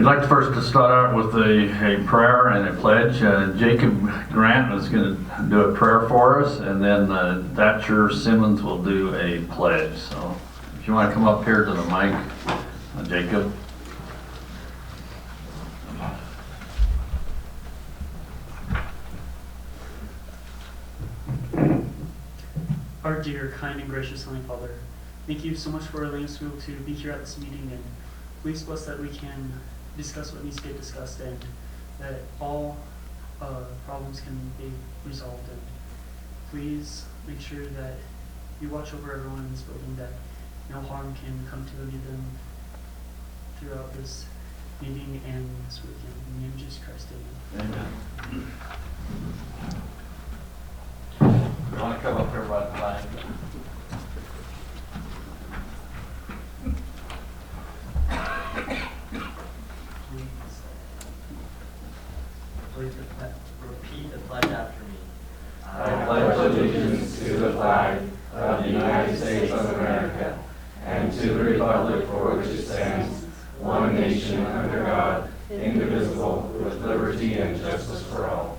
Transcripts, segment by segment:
We'd like first to start out with a prayer and a pledge. Jacob Grant is going to do a prayer for us, and then Thatcher Simmons will do a pledge. So if you want to come up here to the mic, Jacob. Our dear, kind, and gracious Heavenly Father, thank you so much for allowing us to be here at this meeting, and please bless that we can discuss what needs to get discussed and that all problems can be resolved. And please make sure that you watch over everyone in this building, that no harm can come to any of them throughout this meeting and this weekend. In the name of Jesus Christ, amen. Amen. You want to come up here by the flag? Please repeat the pledge after me. I pledge allegiance to the flag of the United States of America and to the republic for which it stands, one nation under God, indivisible, with liberty and justice for all.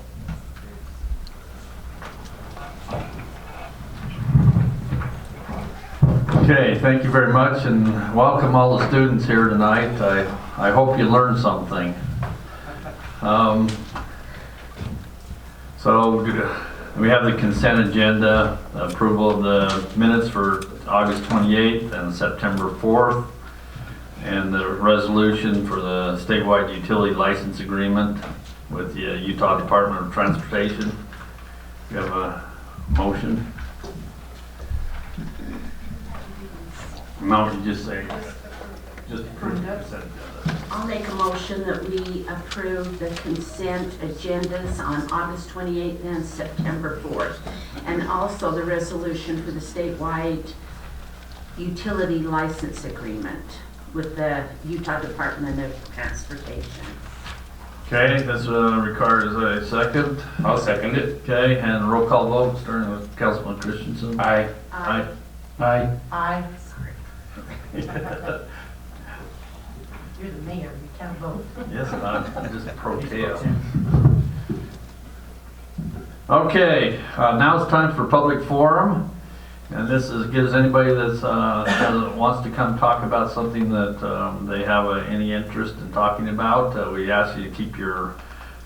Okay, thank you very much, and welcome all the students here tonight. I hope you learned something. So we have the consent agenda, approval of the minutes for August 28th and September 4th, and the resolution for the statewide utility license agreement with the Utah Department of Transportation. We have a motion. No, you just say, just approve the consent agenda. I'll make a motion that we approve the consent agendas on August 28th and September 4th, and also the resolution for the statewide utility license agreement with the Utah Department of Transportation. Okay, this requires a second. I'll second it. Okay, and roll call vote, starting with Councilman Christensen. Aye. Aye. Aye. Aye. You're the mayor, you can't vote. Yes, I'm just pro tem. Okay, now it's time for public forum, and this gives anybody that wants to come talk about something that they have any interest in talking about. We ask you to keep your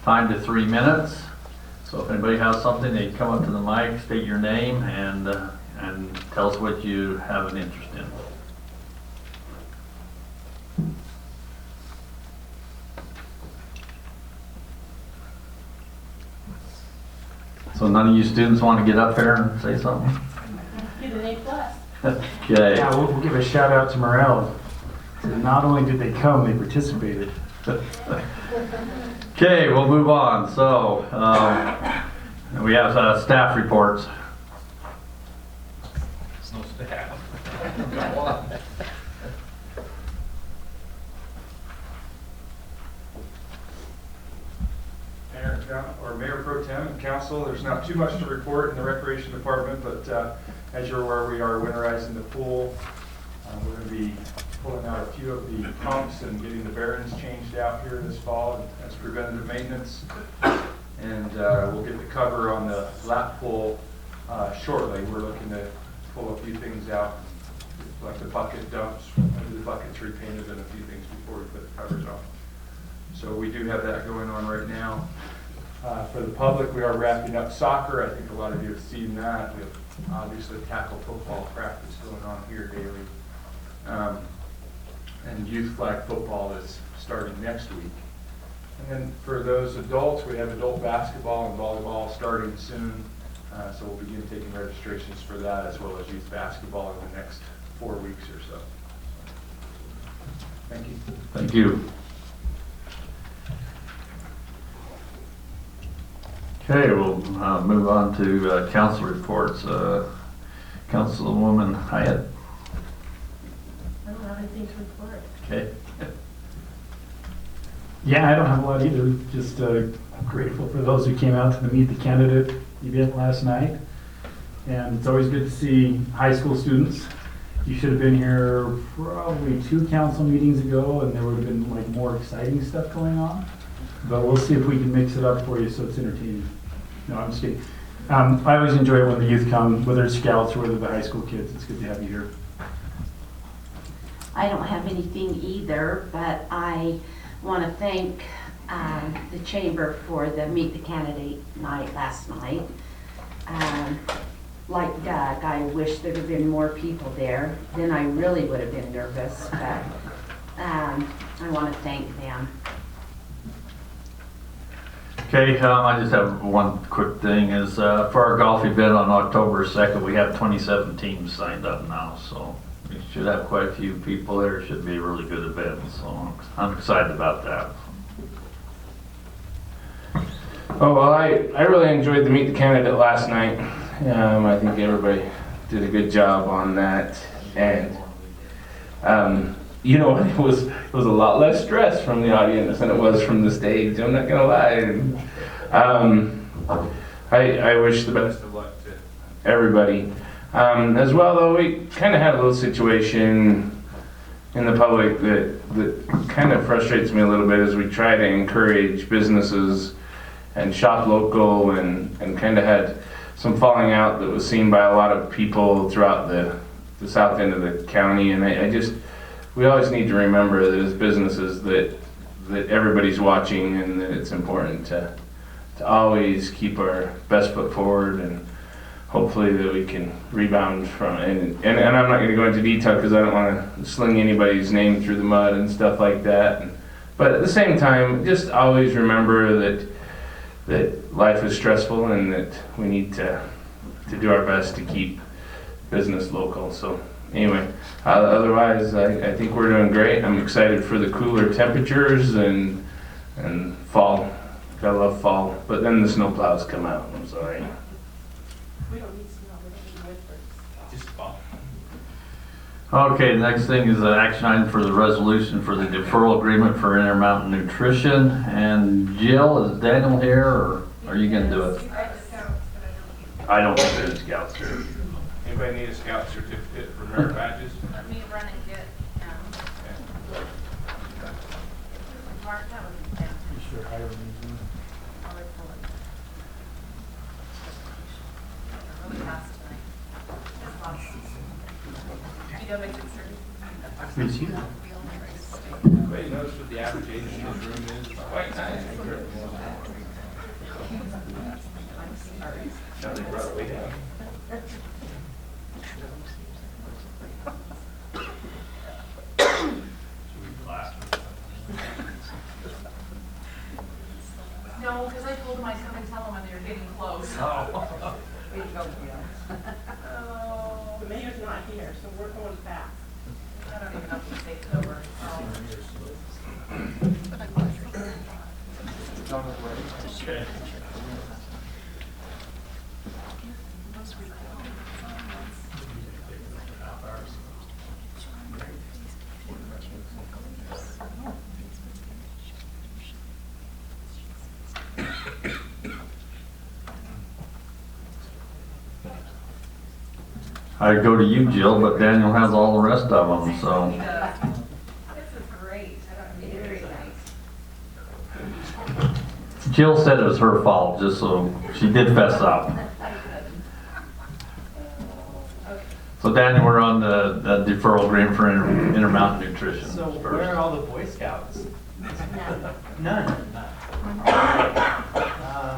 time to 3 minutes. So if anybody has something, they come up to the mic, state your name, and tell us what you have an interest in. So none of you students want to get up there and say something? Get an A+. Okay. Yeah, we'll give a shout out to Morel. Not only did they come, they participated. Okay, we'll move on. So we have staff reports. There's no staff. Mayor Pro Tem and Council, there's not too much to report in the Recreation Department, but as you're aware, we are winterizing the pool. We're going to be pulling out a few of the pumps and getting the bearings changed out here this fall as preventative maintenance. And we'll get the cover on the lap pool shortly. We're looking to pull a few things out, like the bucket dumps, maybe the buckets repainted and a few things before we put the covers on. So we do have that going on right now. For the public, we are wrapping up soccer. I think a lot of you have seen that. We have obviously tackle football practice going on here daily. And youth flag football is starting next week. And then for those adults, we have adult basketball and volleyball starting soon. So we'll begin taking registrations for that, as well as youth basketball in the next 4 weeks or so. Thank you. Thank you. Okay, we'll move on to council reports. Councilwoman Hyatt. I don't have anything to report. Okay. Yeah, I don't have a lot either. Just grateful for those who came out to the Meet the Candidate event last night. And it's always good to see high school students You should have been here probably 2 council meetings ago, and there would have been like more exciting stuff going on. But we'll see if we can mix it up for you so it's entertaining. No, I'm just kidding. I always enjoy it when the youth come, whether it's scouts or whether the high school kids. It's good to have you here. I don't have anything either, but I want to thank the chamber for the Meet the Candidate night last night. Like Doug, I wish there had been more people there. Then I really would have been nervous, but I want to thank them. Okay, I just have one quick thing is for our golf event on October 2nd, we have 27 teams signed up now, so we should have quite a few people there. It should be a really good event, so I'm excited about that. Oh, well, I really enjoyed the Meet the Candidate last night. I think everybody did a good job on that. And, you know, it was a lot less stress from the audience than it was from the stage. I'm not going to lie. I wish the best of luck to everybody. As well, though, we kind of had a little situation in the public that kind of frustrates me a little bit as we try to encourage businesses and shop local, and kind of had some falling out that was seen by a lot of people throughout the south end of the county. And we always need to remember that as businesses that everybody's watching, and that it's important to always keep our best foot forward, and hopefully that we can rebound from it. And I'm not going to go into detail because I don't want to sling anybody's name through the mud and stuff like that. But at the same time, just always remember that life is stressful, and that we need to do our best to keep business local. So anyway, otherwise I think we're doing great. I'm excited for the cooler temperatures and fall. I love fall, but then the snow plows come out. I'm sorry. We don't need snow, we don't need winters. Just fall. Okay, the next thing is an action item for the resolution for the deferral agreement for Intermountain Nutrition. And Jill, is Daniel here, or are you going to do it? I don't think there's scouts here. Anybody need a scout certificate for merit badges? Let me run and get him. Mark, that was down. I'll report. Really fast tonight. Just lost. You don't make it certain. Can you see that? Anybody notice what the average age in this room is? Quite nice. Now they brought it way down. No, because I told him I'd come and tell him when they were getting close. Oh. Way to go, Gail. The mayor's not here, so we're going fast. I don't even know if he's taken over. Okay. I'd go to you, Jill, but Daniel has all the rest of them, so. This is great. I don't need it very nice. Jill said it was her fault, just so she did fess up. So Daniel, we're on the deferral agreement for Intermountain Nutrition. So where first. are all the Boy Scouts? None.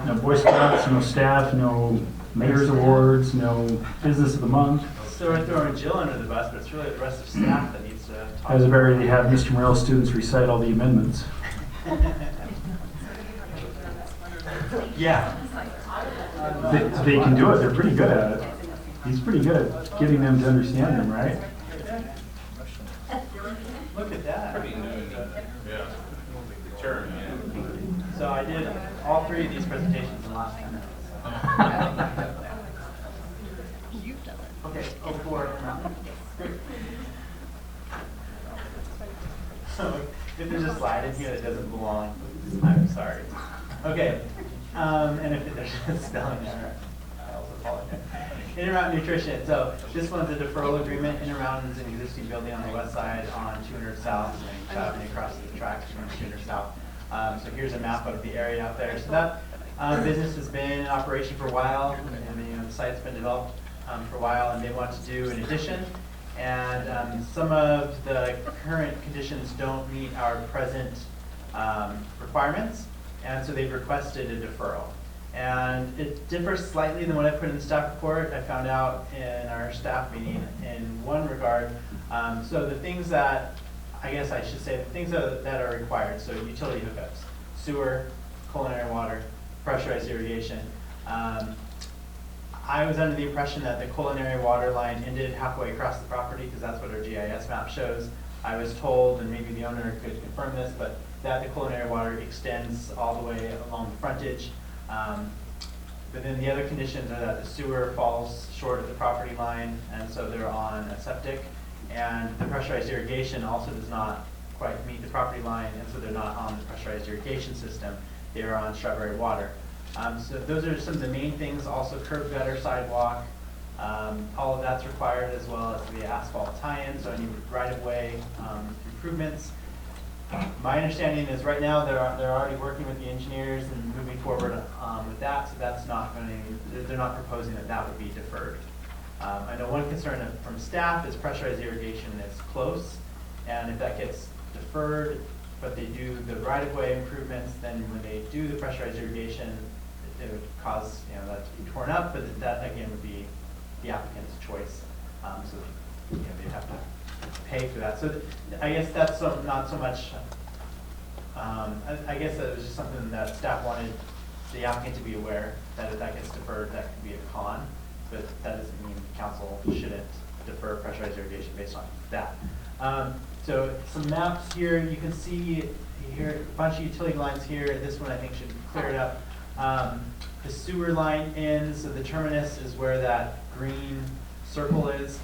No Boy Scouts, no staff, no mayor's awards, no business of the month. So we're throwing Jill under the bus, but it's really the rest of staff that needs to talk. As of already, they have Mr. Morrell's students recite all the amendments. Yeah. They can do it, they're pretty good at it. He's pretty good at getting them to understand them, right? Look at that. Yeah. The term, yeah. So I did all 3 of these presentations in the last 10 minutes. Okay, go for it. So if there's a slide in here that doesn't belong, I'm sorry. Okay, and if there's a spelling error, I also apologize. Intermountain Nutrition. So this one's a deferral agreement. Intermountain's an existing building on the west side on 200 South, and traveling across the tracks from 200 South. So here's a map of the area out there. So that business has been in operation for a while, and the site's been developed for a while, and they want to do an addition. And some of the current conditions don't meet our present requirements, and so they've requested a deferral. And it differs slightly than what I put in the staff report. I found out in our staff meeting in one regard. So the things that, I guess I should say, the things that are required, so utility hookups, sewer, culinary water, pressurized irrigation. I was under the impression that the culinary water line ended halfway across the property, because that's what our GIS map shows. I was told, and maybe the owner could confirm this, but that the culinary water extends all the way along the frontage. But then the other conditions are that the sewer falls short of the property line, and so they're on a septic. And the pressurized irrigation also does not quite meet the property line, and so they're not on the pressurized irrigation system. They are on strawberry water. So those are some of the main things. Also curb gutter, sidewalk, all of that's required, as well as the asphalt tie-in, so any right-of-way improvements. My understanding is right now they're already working with the engineers and moving forward with that, so that's not going to, they're not proposing that that would be deferred. I know one concern from staff is pressurized irrigation is close, and if that gets deferred, but they do the right-of-way improvements, then when they do the pressurized irrigation, it would cause that to be torn up, but that again would be the applicant's choice. So they'd have to pay for that. So I guess that's not so much. I guess that was just something that staff wanted the applicant to be aware that if that gets deferred, that could be a con. But that doesn't mean council shouldn't defer pressurized irrigation based on that. So some maps here. You can see here a bunch of utility lines here. This one I think should clear it up. The sewer line ends, so the terminus is where that green circle is.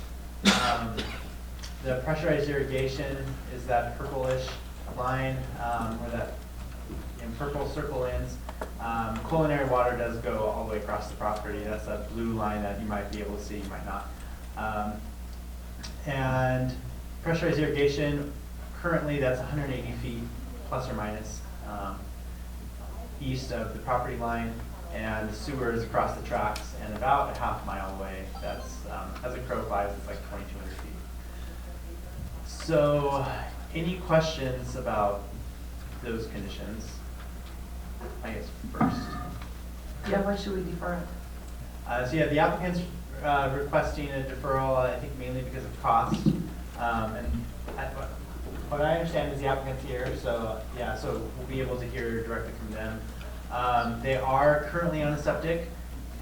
The pressurized irrigation is that purplish line where that purple circle ends. Culinary water does go all the way across the property. That's a blue line that you might be able to see, you might not. And pressurized irrigation, currently that's 180 feet plus or minus east of the property line, and the sewer is across the tracks and about a half mile away. That's, as a crow flies, it's like 2,200 feet. So, any questions about those conditions? I guess first. Yeah, why should we defer it? So yeah, the applicant's requesting a deferral, I think mainly because of cost. And what I understand is the applicant's here, so yeah, so we'll be able to hear directly from them. They are currently on a septic.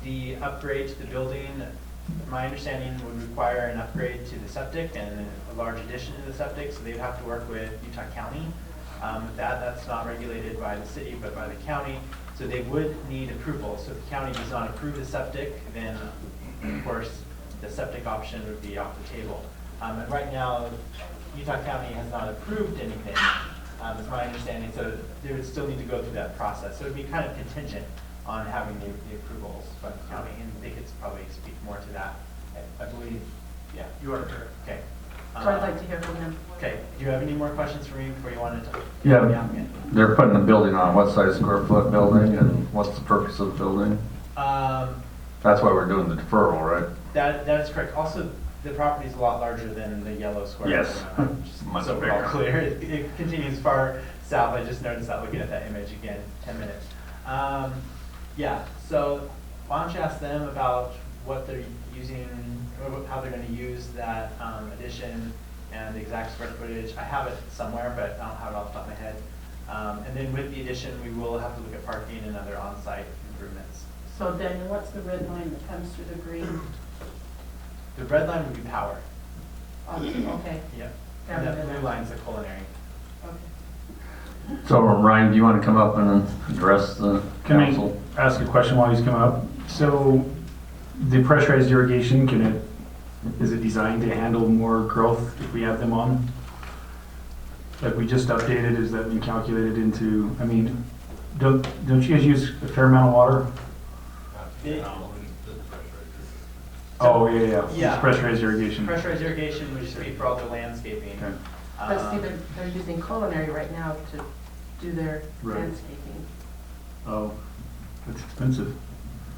The upgrade to the building, my understanding, would require an upgrade to the septic and a large addition to the septic, so they'd have to work with Utah County. That's not regulated by the city, but by the county, so they would need approval. So if the county does not approve the septic, then of course the septic option would be off the table. And right now, Utah County has not approved anything, is my understanding, so they would still need to go through that process. So it would be kind of contingent on having the approvals from the county, and they could probably speak more to that. I believe, yeah. You are correct. Okay. So I'd like to hear from them. Okay, do you have any more questions for me before you wanted to? Yeah, they're putting the building on what size square foot building, and what's the purpose of the building? That's why we're doing the deferral, right? That is correct. Also, the property is a lot larger than the yellow square. Yes, much so we're all bigger. clear. It continues far south. I just noticed that looking at that image again, 10 minutes. Yeah, so why don't you ask them about what they're using, or how they're going to use that addition and the exact square footage. I have it somewhere, but I don't have it off the top of my head. And then with the addition, we will have to look at parking and other on-site improvements. So Daniel, what's the red line that comes through the green? The red line would be power. Oh, okay. Yeah. Got And it. the blue line's the culinary. Okay. So Ryan, do you want to come up and address the Can council? I ask a question while he's coming up? So the pressurized irrigation, is it designed to handle more growth if we have them on? Like we just updated, is that been calculated into, I mean, don't you guys use a fair amount of water? Oh, yeah. Yeah. It's pressurized irrigation. Pressurized irrigation would just be for all the landscaping. Okay. But see, they're using culinary right now to do their Right. landscaping. Oh, that's expensive.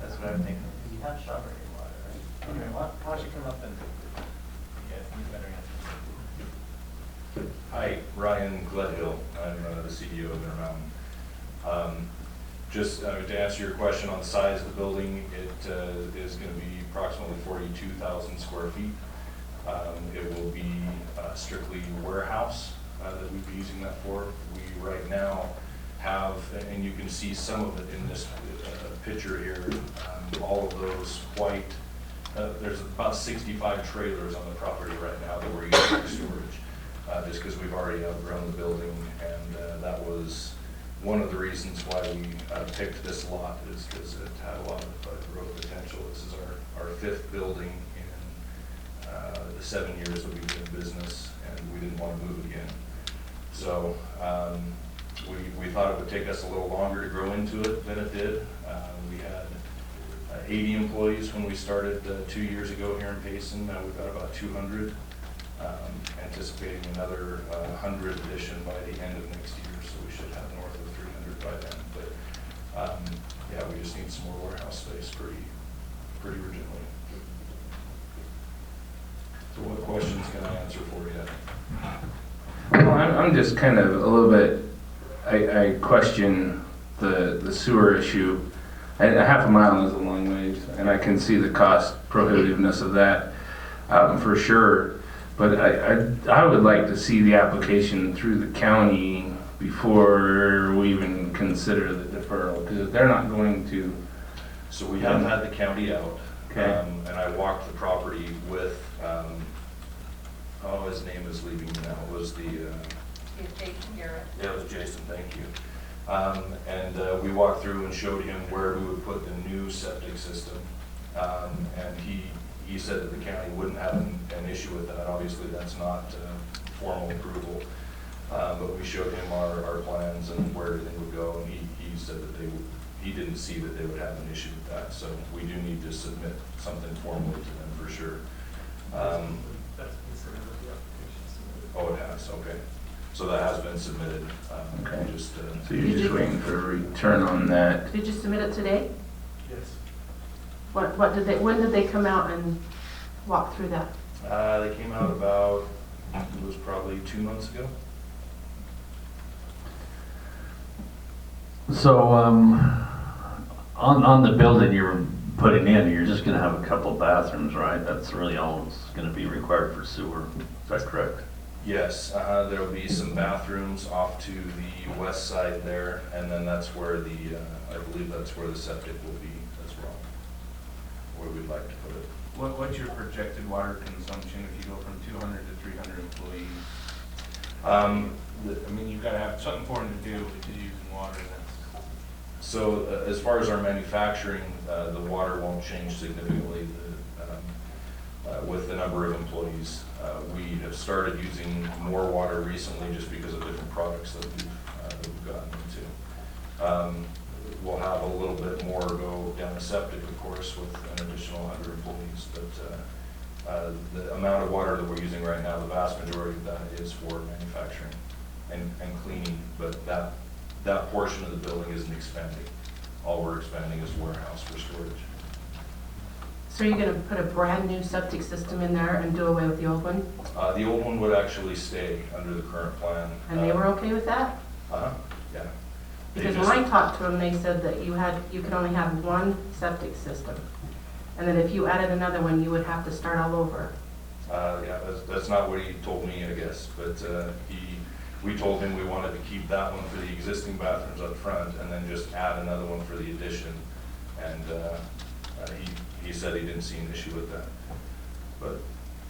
That's what I'm thinking. You have strawberry water, right? Anyway, why don't you come up and, you guys need better answers. Hi, Ryan Gledhill. I'm the CEO of Intermountain. Just to answer your question on the size of the building, it is going to be approximately 42,000 square feet. It will be strictly warehouse that we'd be using that for. We right now have, and you can see some of it in this picture here, all of those white, there's about 65 trailers on the property right now that we're using for storage, just because we've already outgrown the building, and that was one of the reasons why we picked this lot, is because it had a lot of growth potential. This is our fifth building in the 7 years that we've been in business, and we didn't want to move again. So we thought it would take us a little longer to grow into it than it did. We had 80 employees when we started 2 years ago here in Payson. Now we've got about 200, anticipating another 100 addition by the end of next year, so we should have north of 300 by then. But yeah, we just need some more warehouse space pretty urgently. So what questions can I answer for you? Well, I'm just kind of a little bit, I question the sewer issue. A half a mile is a long ways, and I can see the cost prohibitiveness of that for sure. But I would like to see the application through the county before we even consider the deferral, because they're not going to. So we have had the county out, Okay. and I walked the property with, his name is leaving me now, it was the, Jason Garrett. yeah, it was Jason, thank you. And we walked through and showed him where we would put the new septic system. And he said that the county wouldn't have an issue with that. Obviously, that's not formal approval. But we showed him our plans and where everything would go, and he said that he didn't see that they would have an issue with that. So we do need to submit something formally to them for sure. That's considered with the application submitted. Oh, it has, okay. So that has been submitted. Okay. Just, So you're just waiting for a return on that. Did you submit it today? Yes. When did they come out and walk through that? they came out about, it was probably 2 months ago. So, on the building you're putting in, you're just gonna have a couple bathrooms, right? That's really all that's gonna be required for sewer, is that correct? Yes, there will be some bathrooms off to the west side there, and then that's where I believe that's where the septic will be as well, where we'd like to put it. What's your projected water consumption if you go from 200 to 300 employees? I mean, you've got to have something for them to do because you're using water. So as far as our manufacturing, the water won't change significantly with the number of employees. We have started using more water recently just because of different products that we've gotten into. We'll have a little bit more go down the septic, of course, with an additional 100 employees. But the amount of water that we're using right now, the vast majority of that is for manufacturing and cleaning. But that portion of the building isn't expanding. All we're expanding is warehouse for storage. So you're going to put a brand new septic system in there and do away with the old one? The old one would actually stay under the current plan. And they were okay with that? Yeah. They Because just- when I talked to them, they said that you could only have one septic system. And then if you added another one, you would have to start all over. Yeah, that's not what he told me, I guess, but we told him we wanted to keep that one for the existing bathrooms up front and then just add another one for the addition. And he said he didn't see an issue with that. But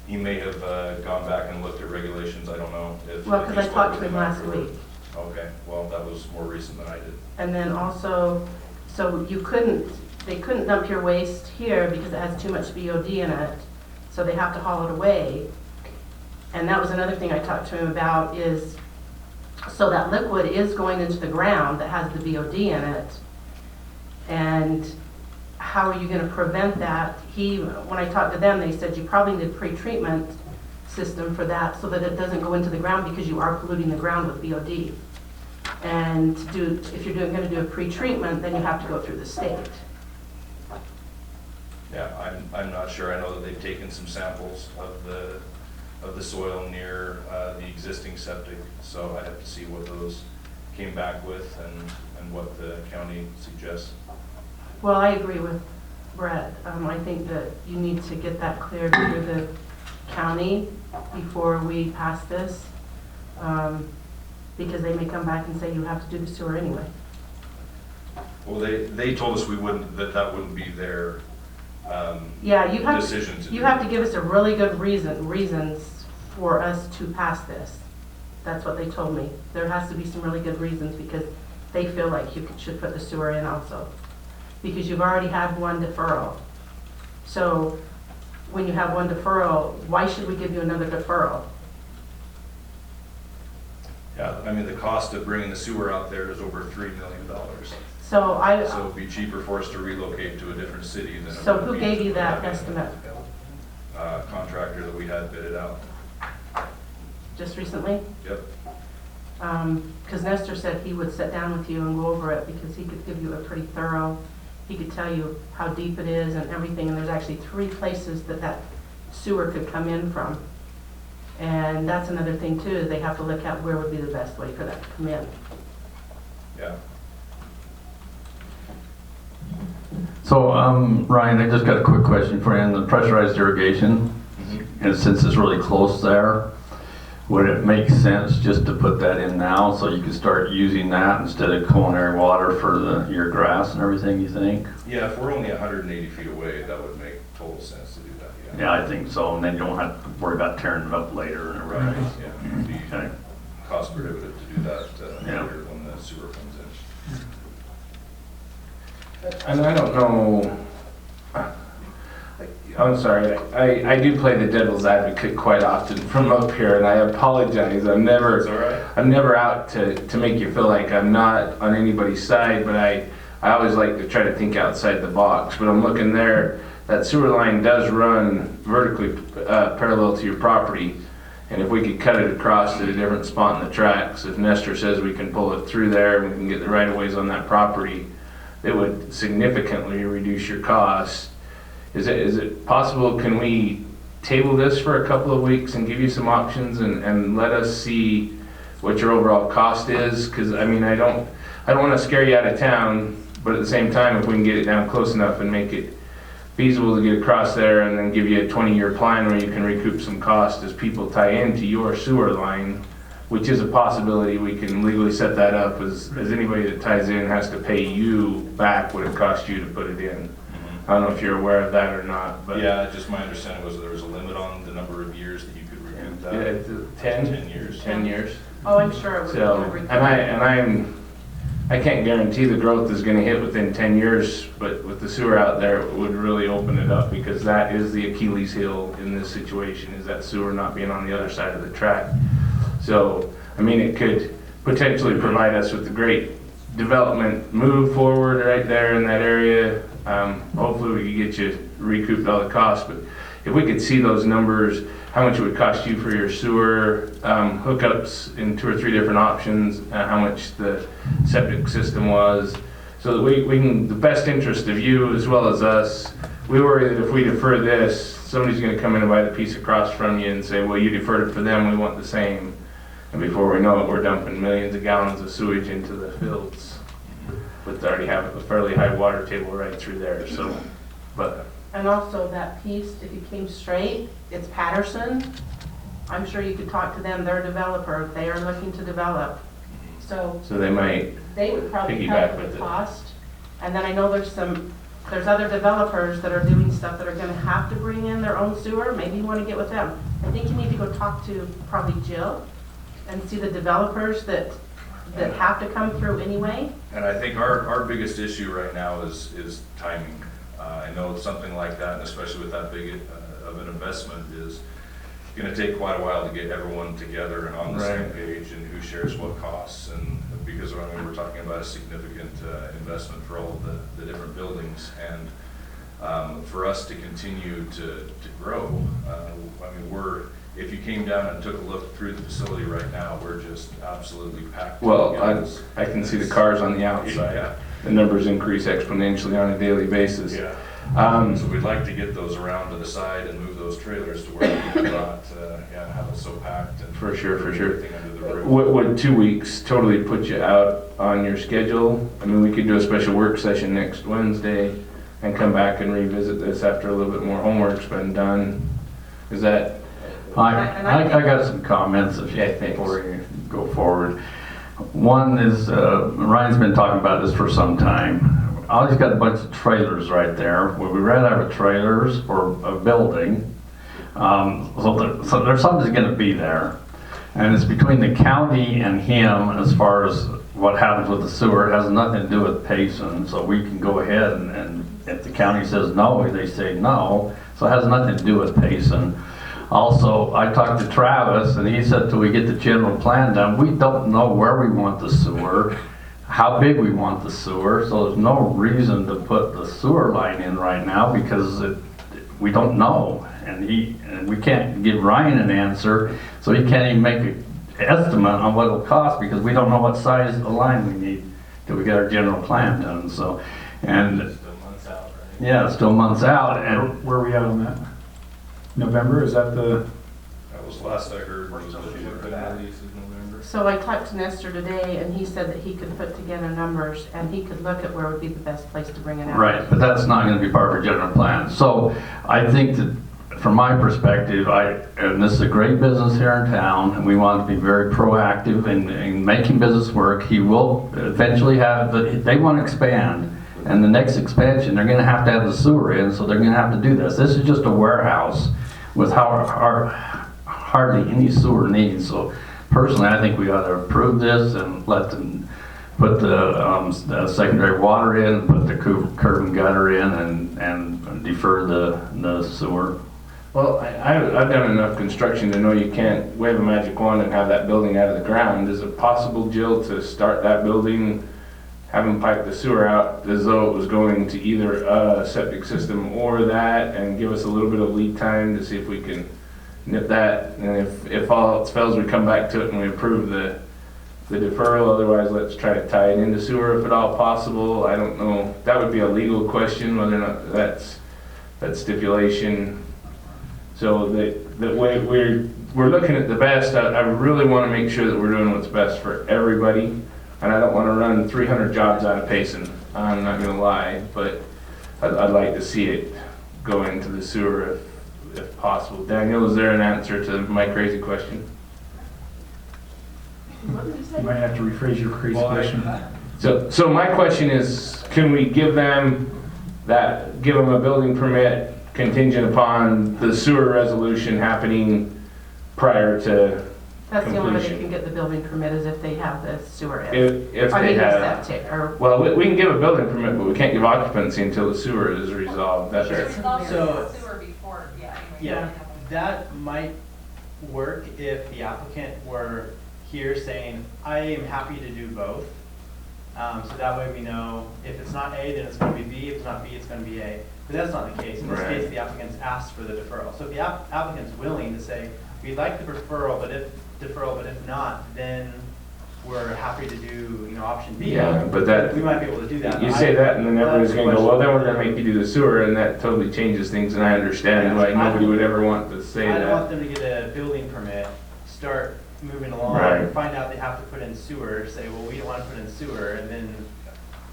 he may have gone back and looked at regulations, I don't know. Well, because I talked to him last week. Okay, well, that was more recent than I did. And then also, so they couldn't dump your waste here because it has too much BOD in it, so they have to haul it away. And that was another thing I talked to him about is, so that liquid is going into the ground that has the BOD in it. And how are you gonna prevent that? When I talked to them, they said you probably need a pre-treatment system for that so that it doesn't go into the ground because you are polluting the ground with BOD. And if you're gonna do a pre-treatment, then you have to go through the state. Yeah, I'm not sure. I know that they've taken some samples of the soil near the existing septic, so I'd have to see what those came back with and what the county suggests. Well, I agree with Brett. I think that you need to get that cleared through the county before we pass this, because they may come back and say you have to do the sewer anyway. Well, they told us we wouldn't, that wouldn't be their Yeah, you have decision to do. You have to give us a really good reasons for us to pass this. That's what they told me. There has to be some really good reasons because they feel like you should put the sewer in also. Because you've already had one deferral. So when you have one deferral, why should we give you another deferral? Yeah, I mean, the cost of bringing the sewer out there is over $3 million. So So it'd be cheaper for us to relocate to a different city than. So who gave you that estimate? Contractor that we had bid it out. Just recently? Yep. Because Nestor said he would sit down with you and go over it because he could give you a pretty thorough, he could tell you how deep it is and everything, and there's actually 3 places that sewer could come in from. And that's another thing too, is they have to look at where would be the best way for that to come in. Yeah. So, Ryan, I just got a quick question for you on the pressurized irrigation. And since it's really close there, would it make sense just to put that in now so you could start using that instead of culinary water for your grass and everything, you think? Yeah, if we're only 180 feet away, that would make total sense to do that, Yeah, I think so, and then you don't have to worry about tearing it up later and Right, everything. yeah. It'd be Okay. cost prohibitive to do that Yeah. later when the sewer comes in. And I don't know, I'm sorry, I do play the devil's advocate quite often from up here, and I apologize. It's all right. I'm never out to make you feel like I'm not on anybody's side, but I always like to try to think outside the box. But I'm looking there, that sewer line does run vertically parallel to your property. And if we could cut it across at a different spot in the tracks, if Nestor says we can pull it through there and we can get the right of ways on that property, it would significantly reduce your cost. Is it possible, can we table this for a couple of weeks and give you some options and let us see what your overall cost is? Because I mean, I don't want to scare you out of town, but at the same time, if we can get it down close enough and make it feasible to get across there and then give you a 20-year plan where you can recoup some cost as people tie into your sewer line, which is a possibility. We can legally set that up as anybody that ties in has to pay you back what it cost you to put it in. I don't know if you're aware of that or not, but. Yeah, just my understanding was that there was a limit on the number of years that you could recoup that. Yeah, 10 years. 10 years. Oh, I'm sure it would. So, I can't guarantee the growth is gonna hit within 10 years, but with the sewer out there, it would really open it up because that is the Achilles heel in this situation, is that sewer not being on the other side of the track. So, I mean, it could potentially provide us with a great development move forward right there in that area. Hopefully we could get you recouped all the costs, but if we could see those numbers, how much it would cost you for your sewer hookups in 2 or 3 different options, how much the septic system was, so that we can, the best interest of you as well as us. We worry that if we defer this, somebody's gonna come in and buy the piece across from you and say, well, you deferred it for them, we want the same. And before we know it, we're dumping millions of gallons of sewage into the fields. But they already have a fairly high water table right through there, so, but. And also that piece, if you came straight, it's Patterson. I'm sure you could talk to them, they're a developer, they are looking to develop. So they might they would probably piggyback cover with the it. cost. And then I know there's other developers that are doing stuff that are gonna have to bring in their own sewer. Maybe you wanna get with them. I think you need to go talk to probably Jill and see the developers that have to come through anyway. And I think our biggest issue right now is timing. I know something like that, and especially with that big of an investment, is going to take quite a while to get everyone together and on the same page and who shares what costs. And because I mean, we're talking about a significant investment for all of the different buildings. And For us to continue to grow, I mean, if you came down and took a look through the facility right now, we're just absolutely packed. Well, together. I can see the cars on the outside. Yeah. The numbers increase exponentially on a daily basis. Yeah. So we'd like to get those around to the side and move those trailers to where we can not, have it so packed and. For sure. Everything under the roof. Would 2 weeks totally put you out on your schedule? I mean, we could do a special work session next Wednesday and come back and revisit this after a little bit more homework's been done. Is that? I got some comments if you, Yeah, thanks. before you go forward. One is, Ryan's been talking about this for some time. I always got a bunch of trailers right there. Well, we ran out of trailers for a building. So there's something's gonna be there. And it's between the county and him as far as what happens with the sewer. It has nothing to do with Payson, so we can go ahead and if the county says no, they say no. So it has nothing to do with Payson. Also, I talked to Travis and he said till we get the general plan done, we don't know where we want the sewer, how big we want the sewer, so there's no reason to put the sewer line in right now because we don't know. And we can't give Ryan an answer, so he can't even make an estimate on what it'll cost because we don't know what size of line we need till we get our general plan done, so. And Still months out, right? yeah, it's still months out and Where are we at on that? November, is that the? That was last I heard. We're was still that shooting the for that. release is November. So I talked to Nestor today, and he said that he could put together numbers, and he could look at where would be the best place to bring it out. right, but that's not gonna be part of our general plan. So I think that from my perspective, and this is a great business here in town, and we want to be very proactive in making business work. He will eventually they want to expand, and the next expansion, they're gonna have to have the sewer in, so they're gonna have to do this. This is just a warehouse with hardly any sewer needs. So personally, I think we ought to approve this and let them put the secondary water in, put the curb and gutter in, and defer the sewer. Well, I've done enough construction to know you can't wave a magic wand and have that building out of the ground. Is it possible, Jill, to start that building, have them pipe the sewer out as though it was going to either a septic system or that, and give us a little bit of lead time to see if we can nip that? And if all else fails, we come back to it and we approve the deferral. Otherwise, let's try to tie it into sewer if at all possible. I don't know. That would be a legal question, whether or not that's stipulation. So that way we're looking at the best. I really want to make sure that we're doing what's best for everybody, and I don't want to run 300 jobs out of Payson. I'm not going to lie, but I'd like to see it go into the sewer if possible. Daniel, is there an answer to my crazy question? You might have to rephrase your crazy question. So my question is, can we give them a building permit contingent upon the sewer resolution happening prior to That's the only way they completion? can get the building permit is if they have the sewer in. If I they mean, the have, septic, or, well, we can give a building permit, but we can't give occupancy until the sewer is resolved. That's It's right. resolved So- sewer before, yeah, anyway. Yeah, that might work if the applicant were here saying, I am happy to do both. So that way we know if it's not A, then it's gonna be B, if it's not B, it's gonna be A. But that's not the case. In this Right. case, the applicant's asked for the deferral. So if the applicant's willing to say, we'd like the deferral, but if not, then we're happy to do, option B. Yeah, but that- We might be able to do that. You say that and then everybody's gonna go, well, then we're gonna make you do the sewer, and that totally changes things, and I understand why nobody would ever want to say I don't want that. them to get a building permit, start moving along, Right. find out they have to put in sewer, say, well, we don't want to put in sewer, and then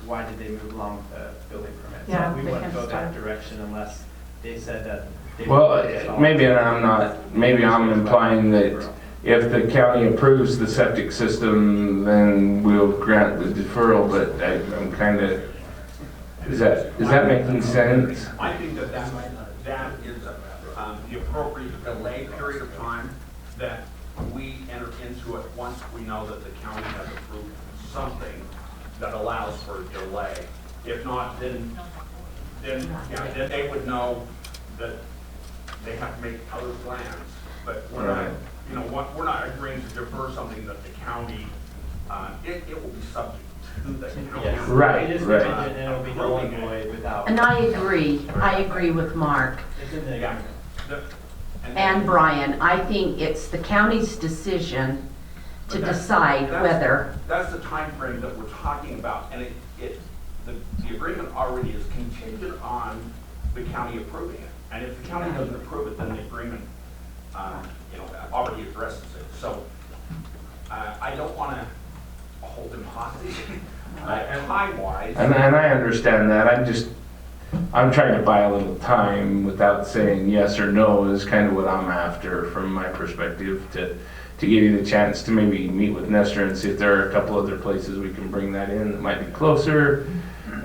why did they move along with the building permit? So Yeah, we they wouldn't can go that start. direction unless they said that. they Well, would install. maybe I'm implying that if the county approves the septic system, then we'll grant the deferral, but I'm kind of, is that making sense? I think that is the appropriate delay period of time that we enter into it once we know that the county has approved something that allows for a delay. If not, then they would know that they have to make other plans. But we're not, we're not agreeing to defer something that the county, it will be subject to the county. Yes. Right, It is right. contingent and it'll be null and void without. And I agree with Mark It's in the Yeah. agreement. and Brian. I think it's the county's decision to But decide whether, That's the time frame that we're talking about, and the agreement already is contingent on the county approving it. And if the county doesn't approve it, then the agreement, already addresses it. So, I don't wanna hold him hostage, time-wise. And I understand that, I'm trying to buy a little time without saying yes or no is kind of what I'm after from my perspective, to give you the chance to maybe meet with Nestor and see if there are a couple other places we can bring that in that might be closer.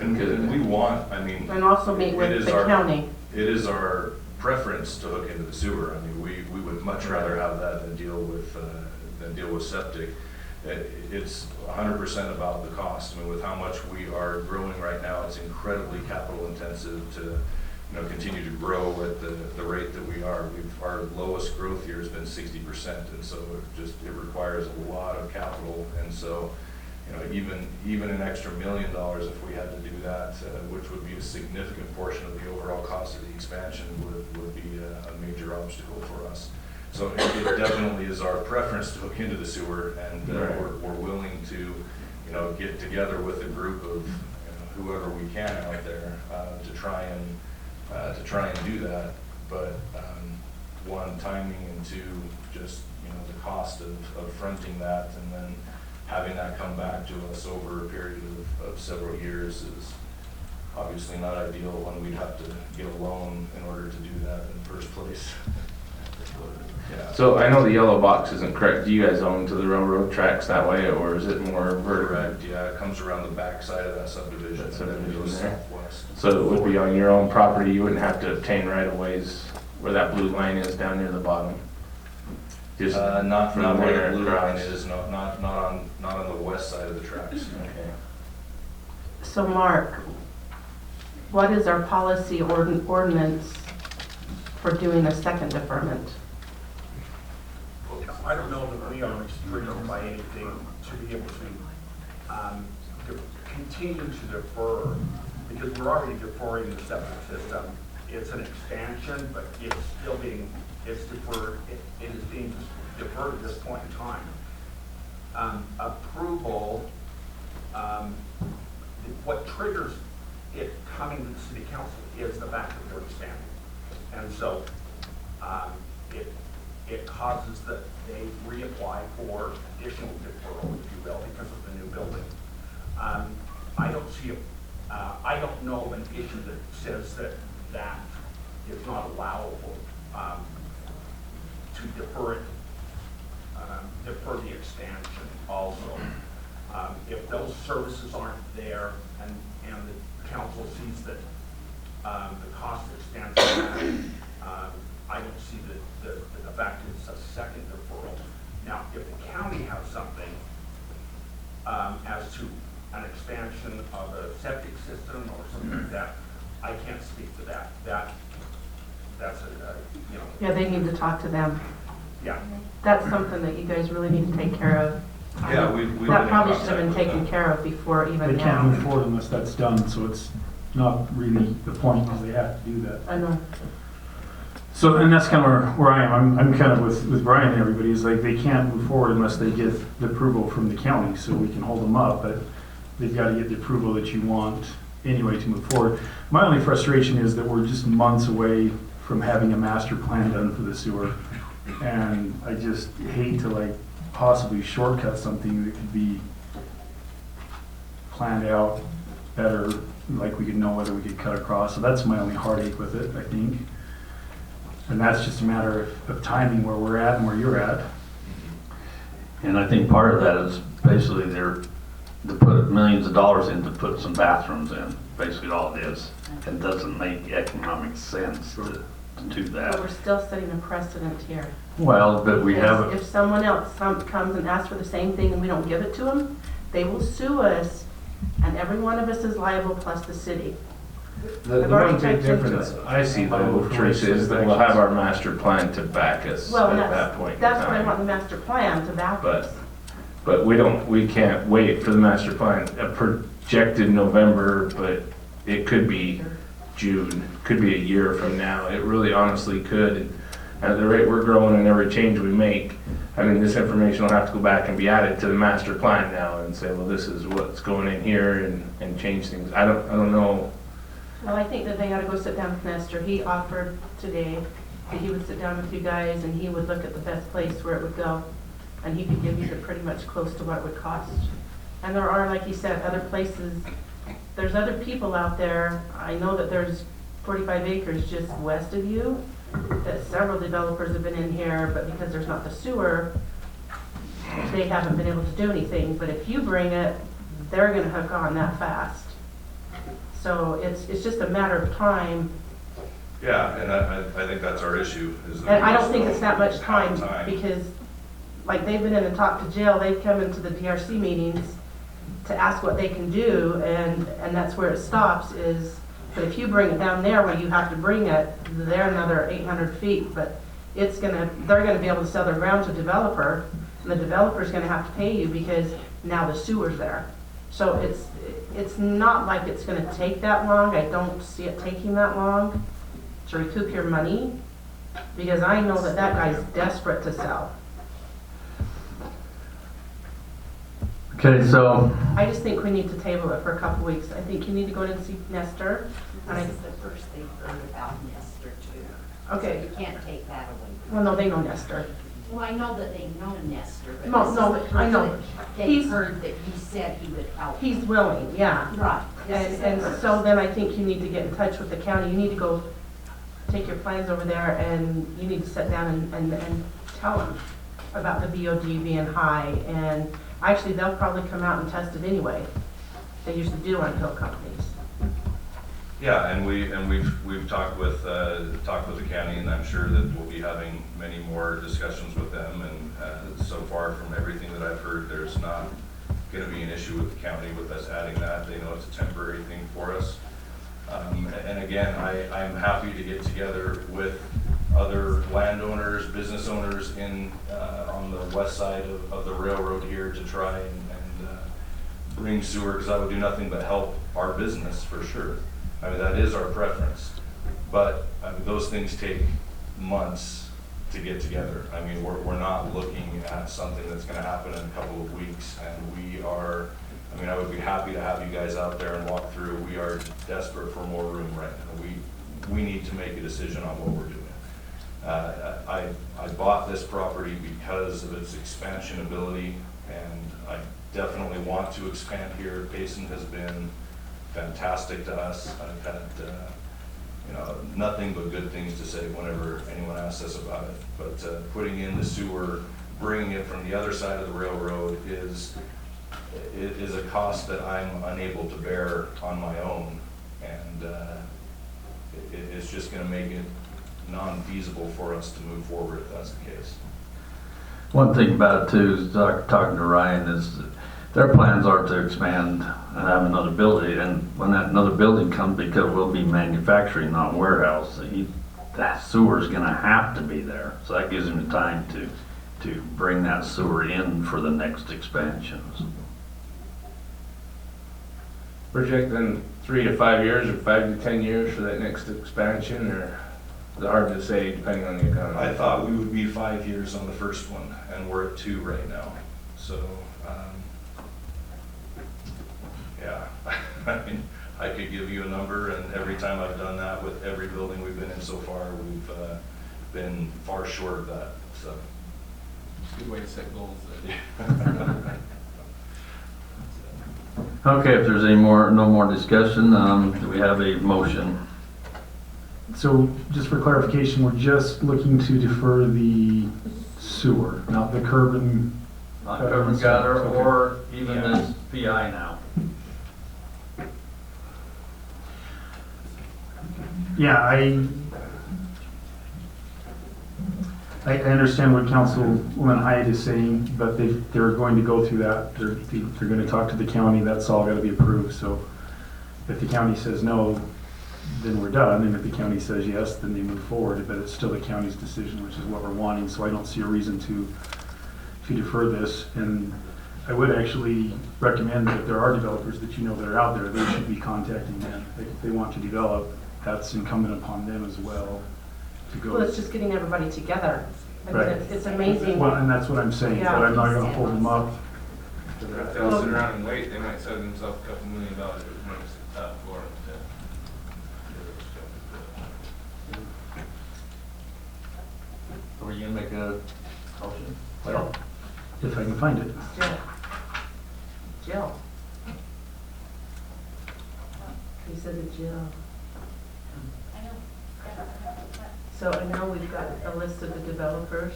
And we want, I mean. And also meet it with is the our- county. It is our preference to hook into the sewer. I mean, we would much rather have that than deal with septic. It's 100% about the cost. I mean, with how much we are growing right now, it's incredibly capital intensive to, continue to grow at the rate that we are. Our lowest growth year has been 60%, and so it requires a lot of capital. And so, even an extra $1 million, if we had to do that, which would be a significant portion of the overall cost of the expansion, would be a major obstacle for us. So it definitely is our preference to hook into the sewer, and we're willing to, get together with a group of whoever we can out there to try and do that. But one, timing, and two, just the cost of fronting that and then having that come back to us over a period of several years is obviously not ideal when we'd have to get a loan in order to do that in the first place. Yeah. So I know the yellow box isn't correct. Do you guys own to the railroad tracks that way, or is it more vertical? Correct, yeah, it comes around the back side of that subdivision. That And subdivision then goes there. southwest. So it would be on your own property, you wouldn't have to obtain right-of-ways where that blue line is down near the bottom? Just Not from where there the blue line across. is, not on the west side of the tracks. Okay. So Mark, what is our policy ordinance for doing a second deferment? I don't know that we are restricted by anything to be able to continue to defer, because we're already deferring the septic system. It's an expansion, but it's deferred, it is being deferred at this point in time. Approval, what triggers it coming to the city council is the fact that they're expanding. And so, it causes that they reapply for additional deferral, if you will, because of the new building. I don't know of an issue that says that is not allowable to defer it, defer the expansion also. If those services aren't there and the council sees that the cost of expansion, I don't see the fact it's a second deferral. Now, if the county has something as to an expansion of a septic system or something like that, I can't speak to that. That's Yeah, they need to talk to them. yeah. That's something that you guys really need to take care of. Yeah, we've been That in probably should have been contact with taken them. care of before even They can't move now. forward unless that's done, so it's not really the point, because they have to do that. I know. So, and that's kind of where I am. I'm kind of with Brian and everybody, is like, they can't move forward unless they get the approval from the county, so we can hold them up, but they've got to get the approval that you want anyway to move forward. My only frustration is that we're just months away from having a master plan done for the sewer, and I just hate to possibly shortcut something that could be planned out better, like we could know whether we could cut across. So that's my only heartache with it, I think. And that's just a matter of timing, where we're at and where you're at. And I think part of that is basically they put millions of dollars in to put some bathrooms in, basically all it is. It doesn't make economic sense to do But we're that. still setting a precedent here. Well, but we have, If someone else comes and asks for the same thing and we don't give it to them, they will sue us, and every one of us is liable, plus the city. The I've already one big typed into difference it. I see though, Teresa, is that we'll have our master plan to back us Well, at that point in that's what I want time. the master plan to back us. But But we can't wait for the master plan, a projected November, but it could be June, could be a year from now. It really honestly could. And at the rate we're growing and every change we make, I mean, this information will have to go back and be added to the master plan now and say, well, this is what's going in here and change things. I don't know. Well, I think that they ought to go sit down with Nestor. He offered today that he would sit down with you guys and he would look at the best place where it would go. And he could give you the pretty much close to what it would cost. And there are, like he said, other places. There's other people out there. I know that there's 45 acres just west of you that several developers have been in here, but because there's not the sewer, they haven't been able to do anything. But if you bring it, they're gonna hook on that fast. So it's just a matter of time. Yeah, and I think that's our issue. Is that And I we don't think just it's that much have time because like they've been in the talk to jail, they've come into the DRC meetings to ask what they can do and that's where it stops is, but if you bring it down there where you have to bring it, they're another 800 feet, but they're gonna be able to sell their ground to a developer and the developer's gonna have to pay you because now the sewer's there. So it's not like it's gonna take that long. I don't see it taking that long to recoup your money because I know that guy's desperate to sell. Okay, so, I just think we need to table it for a couple weeks. I think you need to go in and see Nestor. This is the first they've heard about Nestor too. Okay. So you can't take that away. Well, no, they know Nestor. Well, I know that they know Nestor, but No, this no, is the I know. first that they've He's- heard that you said he would help. He's willing, yeah. Right. This is the And first. so then I think you need to get in touch with the county. You need to go take your plans over there and you need to sit down and tell them about the BOD being high. And actually, they'll probably come out and test it anyway. They usually do on pill companies. Yeah, and we've talked with the county, and I'm sure that we'll be having many more discussions with them. And so far, from everything that I've heard, there's not going to be an issue with the county with us adding that. They know it's a temporary thing for us. And again, I'm happy to get together with other landowners, business owners on the west side of the railroad here to try and bring sewer, because that would do nothing but help our business for sure. I mean, that is our preference. But I mean, those things take months to get together. I mean, we're not looking at something that's going to happen in a couple of weeks. And I would be happy to have you guys out there and walk through. We are desperate for more room right now. We need to make a decision on what we're doing. I bought this property because of its expansion ability, and I definitely want to expand here. Payson has been fantastic to us. I've had nothing but good things to say whenever anyone asks us about it. But putting in the sewer, bringing it from the other side of the railroad is a cost that I'm unable to bear on my own, and it's just going to make it non-feasible for us to move forward if that's the case. one thing about it too, is talking to Ryan, is that their plans are to expand and have another building, and when that another building comes, because we'll be manufacturing, not warehouse, that sewer's gonna have to be there. So that gives him the time to bring that sewer in for the next expansions. Projecting 3 to 5 years or 5 to 10 years for that next expansion, or is it hard to say depending on the economy? I thought we would be 5 years on the first one, and we're at 2 right now. So, yeah, I mean, I could give you a number, and every time I've done that with every building we've been in so far, we've been far short of that, so. It's a good way to set goals. Okay, if there's no more discussion, do we have a motion? So just for clarification, we're just looking to defer the sewer, not the curb and. On curb and gutter, Okay. or even this PI now? Yeah, I understand what Councilwoman Hyde is saying, but they're going to go through that. They're going to talk to the county. That's all got to be approved. So if the county says no, then we're done. And if the county says yes, then they move forward. But it's still the county's decision, which is what we're wanting. So I don't see a reason to defer this. And I would actually recommend that if there are developers that you know that are out there, they should be contacting them. If they want to develop, that's incumbent upon them as well to go. Well, it's just getting everybody together. I mean, Right. it's amazing. Well, and that's what I'm saying, but I'm not gonna hold them up. If they'll sit around and wait, they might save themselves a couple $1 million, but it makes it tough for them to. Are you gonna make a motion? Well, if I can find it. Jill. You said it, Jill. I know. So I know we've got a list of the developers.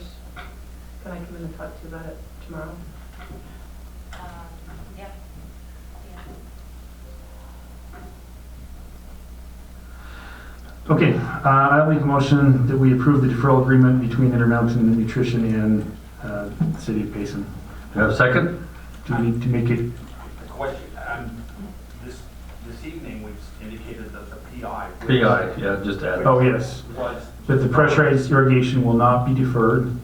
Can I come in and talk to you about it tomorrow? Yeah. Okay, I'll make a motion that we approve the deferral agreement between Intermountain Nutrition and City of Payson. Do you have a second? Do we need to make it, A question, this evening, we've indicated that the PI. PI, yeah, just add. oh, yes, Was. that the pressurized irrigation will not be deferred.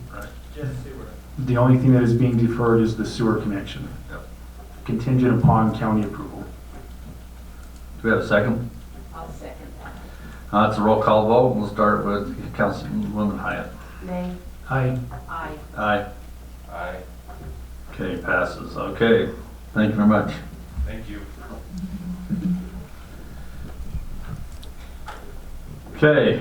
Just sewer. The only thing that is being deferred is the sewer connection, Yep. contingent upon county approval. Do we have a second? I'll second that. It's a roll call vote. We'll start with Councilwoman Hyatt. Nay. Aye. Aye. Aye. Aye. Okay, passes. Okay, thank you very much. Thank you. Okay,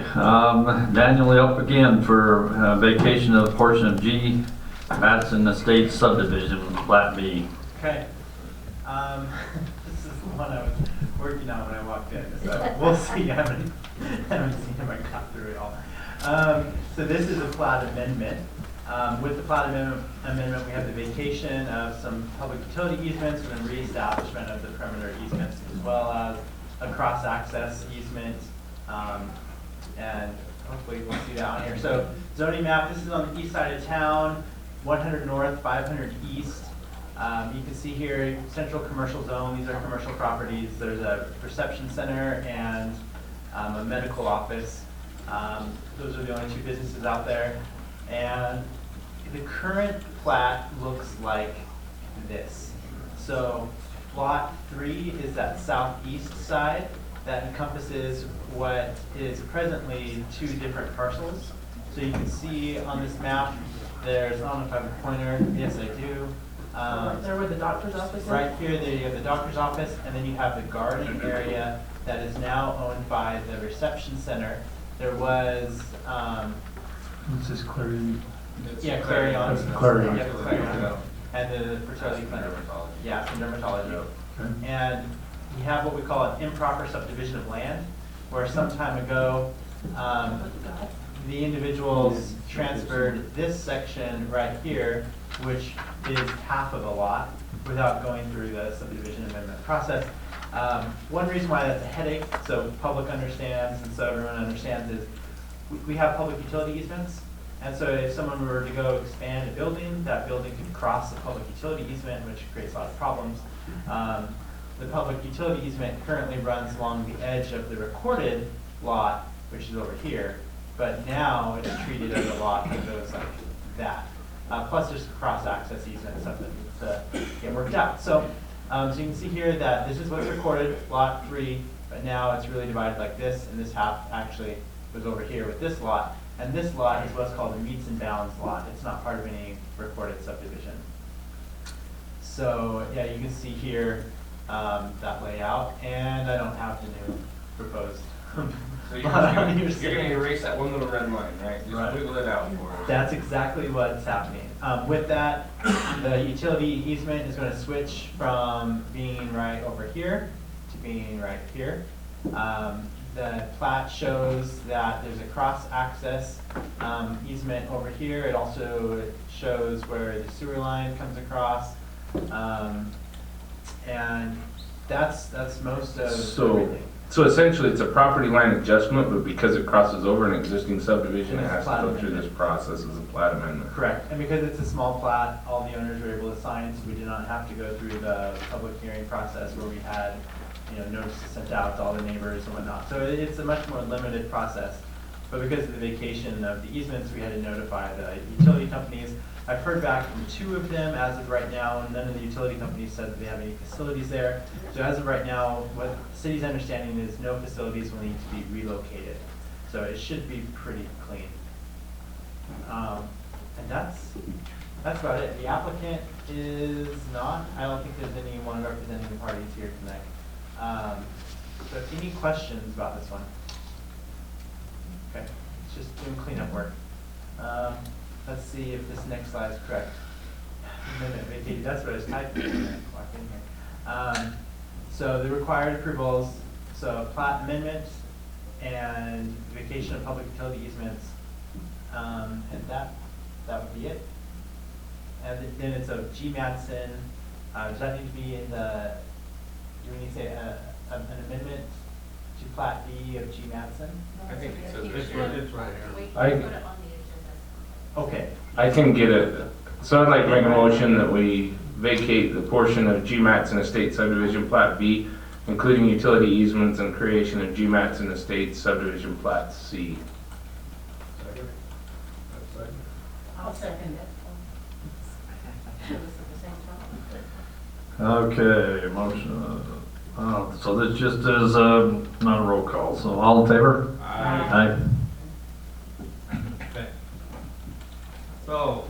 Daniel up again for vacation of portion of G. Madison Estates subdivision, Plat B. Okay. This is the one I was working on when I walked in, so we'll see. I haven't seen if I got through it all. So this is a plat amendment. With the plat amendment, we have the vacation of some public utility easements and the reestablishment of the perimeter easements, as well as a cross-access easement. And hopefully we'll see that on here. So zoning map, this is on the east side of town, 100 north, 500 east. You can see here, central commercial zone, these are commercial properties. There's a reception center and a medical office. Those are the only two businesses out there. And the current plat looks like this. So lot 3 is that southeast side that encompasses what is presently 2 different parcels. So you can see on this map, there's, I don't know if I have a pointer, yes I do. There where the doctor's office is? Right here, there you have the doctor's office, and then you have the garden area that is now owned by the reception center. There was, This is Clarion. yeah, Clarion. That's Clarion. Yep, Clarion. And the fertility clinic. Yeah, some dermatology. Okay. And we have what we call an improper subdivision of land, where some time ago, the individuals transferred this section right here, which is half of a lot, without going through the subdivision amendment process. One reason why that's a headache, so public understands and so everyone understands, is we have public utility easements. And so if someone were to go expand a building, that building could cross the public utility easement, which creates a lot of problems. The public utility easement currently runs along the edge of the recorded lot, which is over here, but now it's treated as a lot that goes like that. Plus there's a cross-access easement and stuff that needs to get worked out. So, so you can see here that this is what's recorded, lot 3, but now it's really divided like this, and this half actually was over here with this lot. And this lot is what's called a meets and bounds lot. It's not part of any recorded subdivision. So yeah, you can see here that layout, and I don't have the new proposed. So you're gonna erase that one little red line, right? Just Right. wiggle it out for us. That's exactly what's happening. With that, the utility easement is going to switch from being right over here to being right here. The plat shows that there's a cross-access easement over here. It also shows where the sewer line comes across. And that's most of everything. So essentially, it's a property line adjustment, but because it crosses over an existing subdivision, it has to go through this process as a plat amendment. Correct, and because it's a small plat, all the owners were able to sign it, so we did not have to go through the public hearing process where we had, notices sent out to all the neighbors and whatnot. So it's a much more limited process. but because of the vacation of the easements, we had to notify the utility companies. I've heard back from 2 of them as of right now, and none of the utility companies said that they have any facilities there. So as of right now, what the city's understanding is no facilities will need to be relocated. So it should be pretty clean. And that's about it. The applicant is not, I don't think there's anyone representing the parties here tonight. So any questions about this one? Okay, it's just doing cleanup work. Let's see if this next slide is correct. Amendment vacated, that's what I was typing when I walked in here. So the required approvals, so plat amendment and vacation of public utility easements, and that would be it. And then it's a G. Madsen. Does that need to be in the, do we need to say an amendment to plat B of G. Madsen? I think it says It's right here. right here. I- Put it on the agenda. Okay, I can get it. So I'd like to make a motion that we vacate the portion of G. Matson Estates subdivision plat B, including utility easements and creation of G. Matson Estates subdivision plat C. I'll second it. Okay, motion, so this just is, not a roll call, so all in favor? Aye. Okay. So,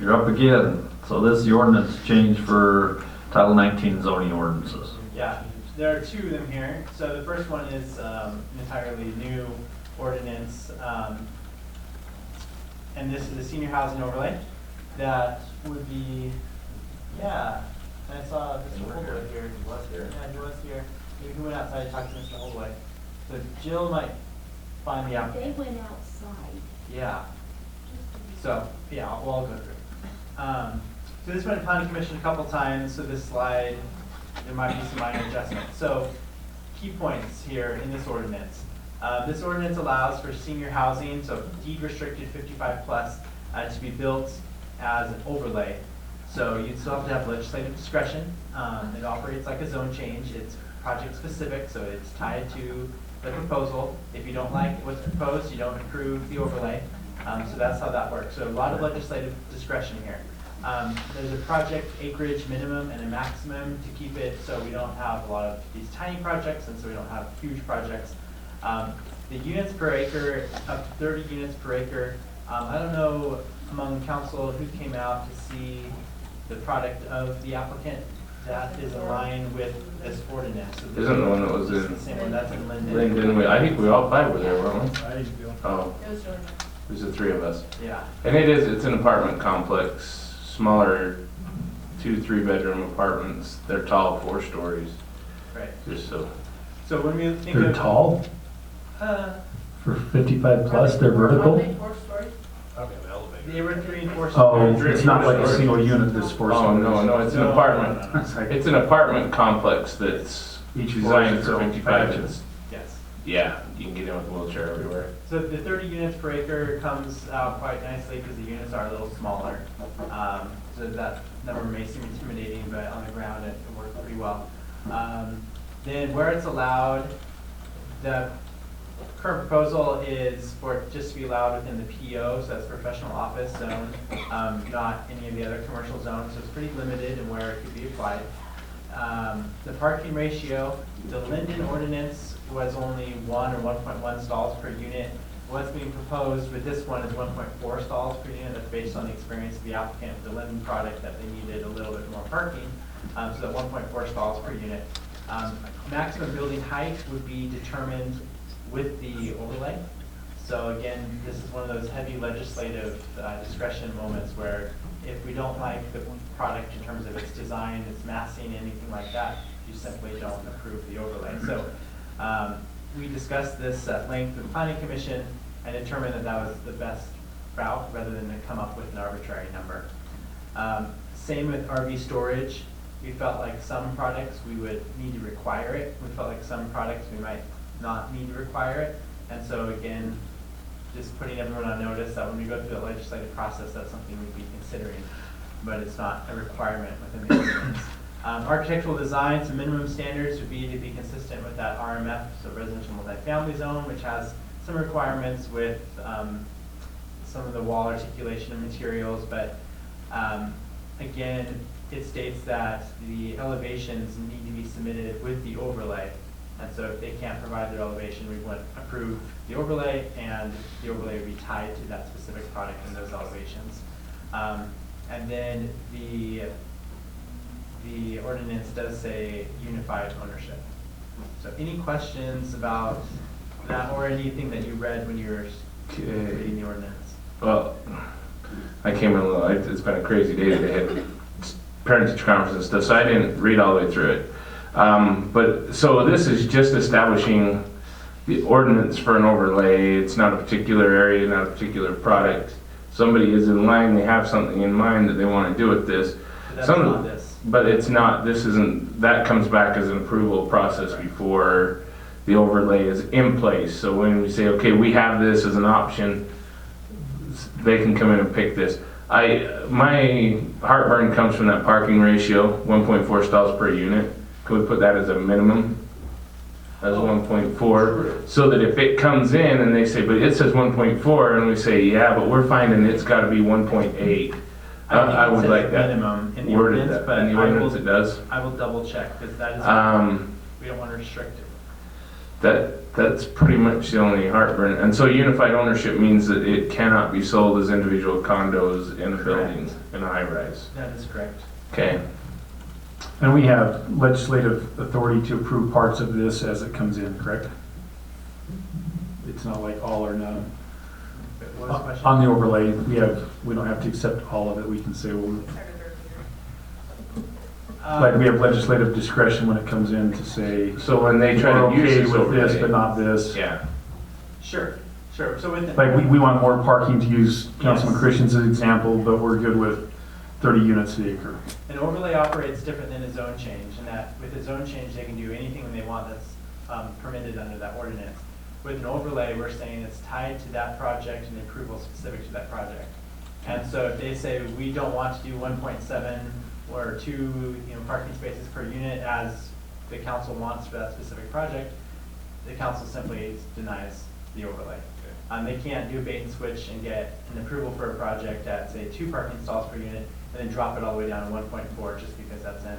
You're up again. So this is the ordinance change for Title 19 zoning ordinances. yeah, there are 2 of them here. So the first one is an entirely new ordinance, and this is the senior housing overlay. That would be, yeah, I saw Mr. Holdway here. He was here. Yeah, he was here. Maybe he went outside to talk to Mr. Holdway. So Jill might find the They applicant. went outside. Yeah, so, yeah, we'll all go through. So this went to planning commission a couple times, so this slide, there might be some minor adjustments. So, key points here in this ordinance. This ordinance allows for senior housing, so deed restricted 55 plus, to be built as an overlay. So you'd still have to have legislative discretion. It operates like a zone change. It's project specific, so it's tied to the proposal. If you don't like what's proposed, you don't approve the overlay. So that's how that works. So a lot of legislative discretion here. There's a project acreage minimum and a maximum to keep it so we don't have a lot of these tiny projects and so we don't have huge projects. The units per acre, up to 30 units per acre. I don't know among council who came out to see the product of the applicant. That is in line with this ordinance. So Isn't the one that was this is in the same one, that's in Linden. Linden? I think we all 5 were there, weren't we? I didn't feel. Oh, It was really nice. there's the 3 of us. Yeah, And it's an apartment complex, smaller 2-3 bedroom apartments. They're tall, 4 stories, right. just so. So when we think They're of. tall for 55 plus, they're vertical? Are they 4 stories? They were 3 and 4 Oh, stories. it's not like a single unit that's 4 Oh, stories. no, it's an No. apartment. It's like It's an apartment complex that's each floor designed is for its own 55. patio. It's- Yes. Yeah, you can get in with a wheelchair everywhere. So the 30 units per acre comes out quite nicely because the units are a little smaller. So that number may seem intimidating, but on the ground it works pretty well. Then where it's allowed, the current proposal is for it just to be allowed within the PO, so that's professional office zone, not any of the other commercial zones, so it's pretty limited in where it could be applied. The parking ratio, the Linden ordinance was only 1 or 1.1 stalls per unit. What's being proposed with this one is 1.4 stalls per unit. That's based on the experience of the applicant with the Linden product, that they needed a little bit more parking. So that 1.4 stalls per unit. Maximum building height would be determined with the overlay. So again, this is one of those heavy legislative discretion moments where if we don't like the product in terms of its design, its massing, anything like that, you simply don't approve the overlay. So we discussed this at length with the planning commission and determined that that was the best route rather than to come up with an arbitrary number. Same with RV storage. We felt like some products we would need to require it. We felt like some products we might not need to require it. And so again, just putting everyone on notice that when we go through the legislative process, that's something we'd be considering, but it's not a requirement within the ordinance. Architectural design, some minimum standards would be to be consistent with that RMF, so residential multifamily zone, which has some requirements with some of the wall articulation and materials, but again, it states that the elevations need to be submitted with the overlay. And so if they can't provide their elevation, we would approve the overlay, and the overlay would be tied to that specific product and those elevations. And then the ordinance does say unified ownership. So any questions about that or anything that you read when you were reading the ordinance? Well, I came in a little, it's been a crazy day today. I had parent-teacher conference and stuff, so I didn't read all the way through it. But, so this is just establishing the ordinance for an overlay. It's not a particular area, not a particular product. Somebody is in line, they have something in mind that they want to do with this. But that's not this. But it's not, this isn't, that comes back as an approval process before the overlay is in place. So when we say, okay, we have this as an option, they can come in and pick this. My heartburn comes from that parking ratio, 1.4 stalls per unit. Can we put that as a minimum? As 1.4, so that if it comes in and they say, but it says 1.4, and we say, yeah, but we're finding it's got to be 1.8. I would like that minimum in the worded ordinance, that. but In the ordinance it does. I will double check, because that is, we don't want to restrict it. That's pretty much the only heartburn. And so unified ownership means that it cannot be sold as individual condos in a building, in a high rise. That is correct. Okay. And we have legislative authority to approve parts of this as it comes in, correct? It's not like all or none. What was the question? On the overlay, we don't have to accept all of it. We can say, well, like we have legislative discretion when it comes in to say, So when they try we're to use okay this with this, overlay, but not this. yeah. Sure. So with the. Like we want more parking, to use Councilman Yes. Christian's example, but we're good with 30 units an acre. An overlay operates different than a zone change, in that with a zone change, they can do anything they want that's permitted under that ordinance. With an overlay, we're saying it's tied to that project and approval specific to that project. And so if they say we don't want to do 1.7 or 2 parking spaces per unit as the council wants for that specific project, the council simply denies the overlay. They can't do a bait and switch and get an approval for a project at, say, 2 parking stalls per unit and then drop it all the way down to 1.4 just because that's in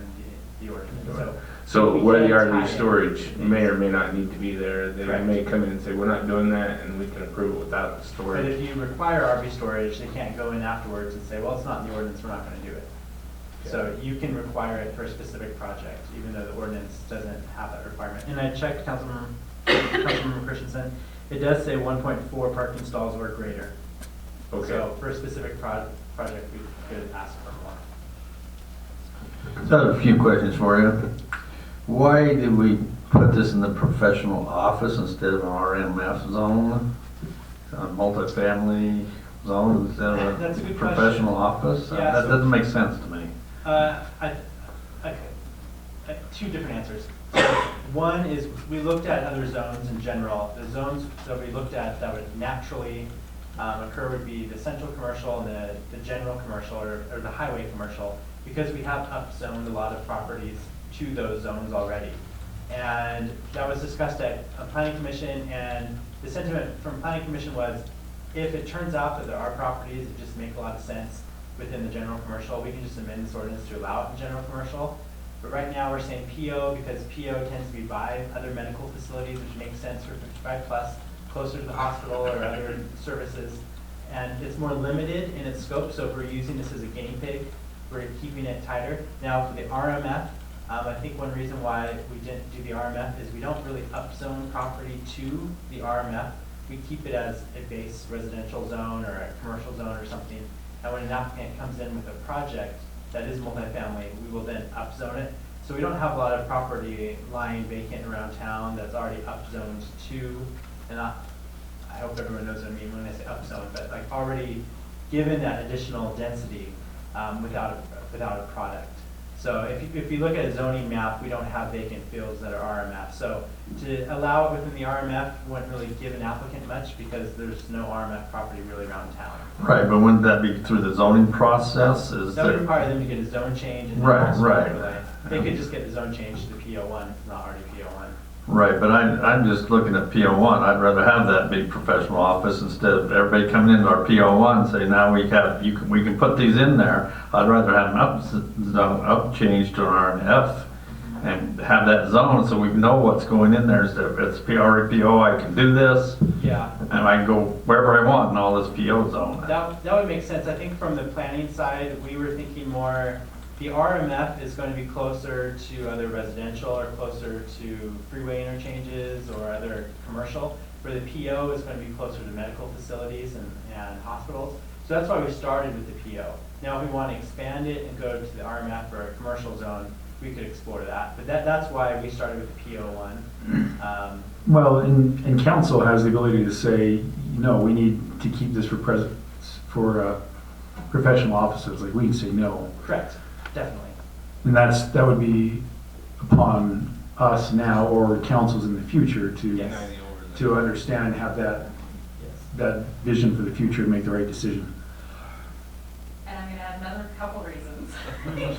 the ordinance. So we where the can't RV tie storage it. may or may not need to be there, they Correct. may come in and say, we're not doing that, and we can approve it without the But storage. if you require RV storage, they can't go in afterwards and say, well, it's not in the ordinance, we're not going to do it. So you can require it for a specific project, even though the ordinance doesn't have that requirement. And I checked, Councilmember Christensen, it does say 1.4 parking stalls or greater. Okay. So for a specific project, we could ask for more. So I have a few questions for you. Why did we put this in the professional office instead of an RMF zone? A multifamily zone instead of That's a a good professional question. office? Yeah, That so- doesn't make sense to me. Two different answers. One is we looked at other zones in general. The zones that we looked at that would naturally occur would be the central commercial and the general commercial or the highway commercial, because we have upzoned a lot of properties to those zones already. And that was discussed at a planning commission, and the sentiment from planning commission was, if it turns out that there are properties that just make a lot of sense within the general commercial, we can just amend this ordinance to allow it in general commercial. But right now, we're saying PO because PO tends to be by other medical facilities, which makes sense for 55 plus, closer to the hospital or other services. And it's more limited in its scope, so if we're using this as a guinea pig, we're keeping it tighter. Now, for the RMF, I think one reason why we didn't do the RMF is we don't really upzone property to the RMF. We keep it as a base residential zone or a commercial zone or something. And when an applicant comes in with a project that is multifamily, we will then upzone it. So we don't have a lot of property lying vacant around town that's already upzoned to, and I hope everyone knows what I mean when I say upzone, but like already given that additional density without a product. So if you look at a zoning map, we don't have vacant fields that are RMF. So to allow it within the RMF wouldn't really give an applicant much because there's no RMF property really around town. Right, but wouldn't that be through the zoning process? That would require them to get a zone change. And then Right, also right. overlay. They could just get the zone change to the PO1, not already PO1. Right, but I'm just looking at PO1. I'd rather have that big professional office instead of everybody coming into our PO1 and say, now we can put these in there. I'd rather have them up changed to an RNF and have that zone so we know what's going in there. So if it's PO, I can do this, Yeah. and I can go wherever I want in all this PO zone. That would make sense. I think from the planning side, we were thinking more, the RMF is going to be closer to other residential or closer to freeway interchanges or other commercial, where the PO is going to be closer to medical facilities and hospitals. So that's why we started with the PO. Now, if we want to expand it and go to the RMF or a commercial zone, we could explore that. But that's why we started with the PO1. Well, and council has the ability to say, no, we need to keep this for professional offices. Like, we can say no. Correct, definitely. And that would be upon us now or councils in the future to understand and have that vision for the future and make the right decision. And I'm gonna add another couple reasons,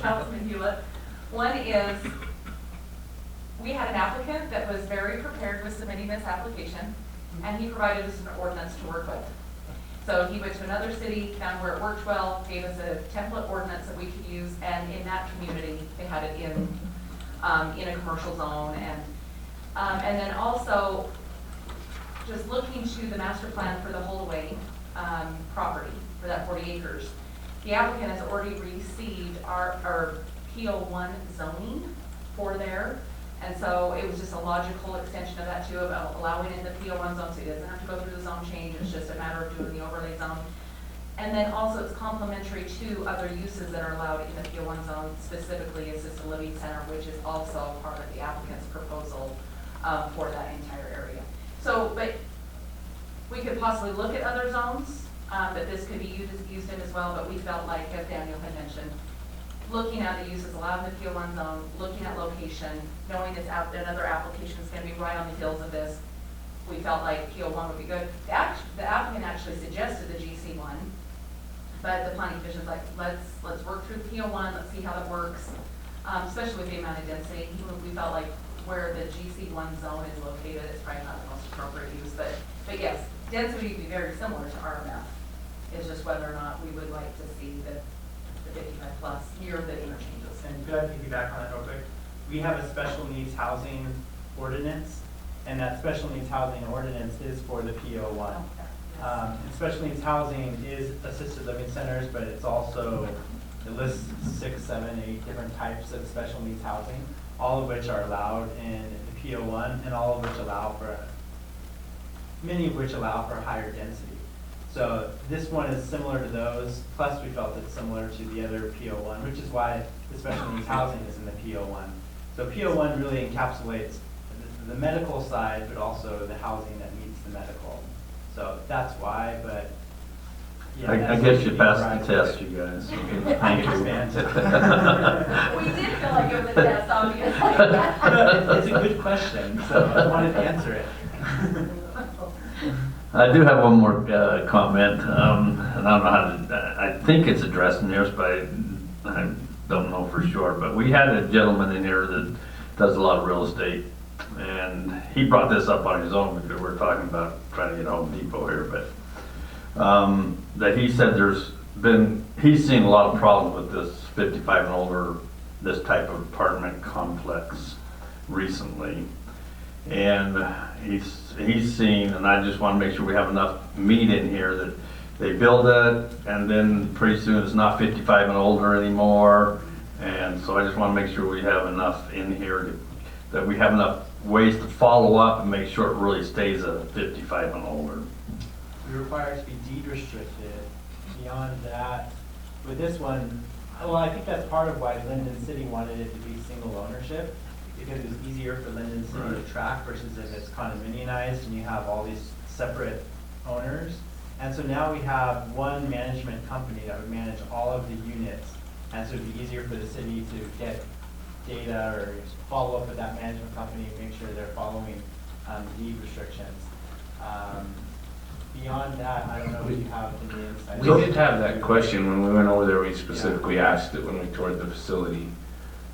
Councilman Hewlett. One is, we had an applicant that was very prepared with submitting this application, and he provided us an ordinance to work with. So he went to another city, found where it worked well, gave us a template ordinance that we could use, and in that community, they had it in a commercial zone. And then also, just looking to the master plan for the Holloway property, for that 40 acres, the applicant has already received our PO1 zoning for there. And so it was just a logical extension of that too, about allowing in the PO1 zone, so it doesn't have to go through the zone change, it's just a matter of doing the overlay zone. And then also it's complementary to other uses that are allowed in the PO1 zone, specifically assisted living center, which is also part of the applicant's proposal for that entire area. So, but we could possibly look at other zones that this could be used in as well, but we felt like, as Daniel had mentioned, looking at the uses allowed in the PO1 zone, looking at location, knowing that another application is going to be right on the heels of this, we felt like PO1 would be good. The applicant actually suggested the GC1, but the planning commission's like, let's work through the PO1, let's see how that works, especially with the amount of density. We felt like where the GC1 zone is located, it's probably not the most appropriate use, but yes, density would be very similar to RMF. It's just whether or not we would like to see the 55 plus near the interchanges. And could I piggyback on that real quick? We have a special needs housing ordinance, and that special needs housing ordinance is for the PO1. And special needs housing is assisted living centers, but it's also, it lists 6, 7, 8 different types of special needs housing, all of which are allowed in the PO1, and all of which many of which allow for higher density. So this one is similar to those, plus we felt it's similar to the other PO1, which is why the special needs housing is in the PO1. So PO1 really encapsulates the medical side, but also the housing that meets the medical. So that's why, but yeah. I guess you passed the test, you guys. Thank you. We did feel like it was a test, obviously. No, it's a good question, so I wanted to answer it. I do have one more comment, and I don't know how to, I think it's addressed in yours, but I don't know for sure. But we had a gentleman in here that does a lot of real estate, and he brought this up on his own because we're talking about trying to get Home Depot here, but that he said he's seen a lot of problems with this 55 and older, this type of apartment complex recently. And he's seen, and I just want to make sure we have enough meat in here that they build it, and then pretty soon it's not 55 and older anymore. And so I just want to make sure we have enough in here that we have enough ways to follow up and make sure it really stays a 55 and older. We require it to be deed restricted. Beyond that, with this one, well, I think that's part of why Linden City wanted it to be single ownership, because it was easier for Linden City to track versus if it's condominiumized and you have all these separate owners. And so now we have one management company that would manage all of the units, and so it'd be easier for the city to get data or follow up with that management company and make sure they're following deed restrictions. Beyond that, I don't know if you have any insight. We did have that question when we went over there. We specifically asked it when we toured the facility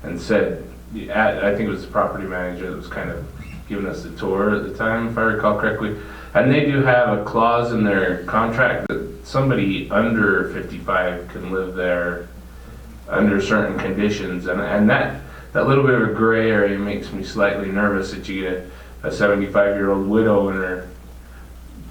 and said, I think it was the property manager that was kind of giving us a tour at the time, if I recall correctly. And they do have a clause in their contract that somebody under 55 can live there under certain conditions. And that little bit of a gray area makes me slightly nervous that you get a 75-year-old widow and her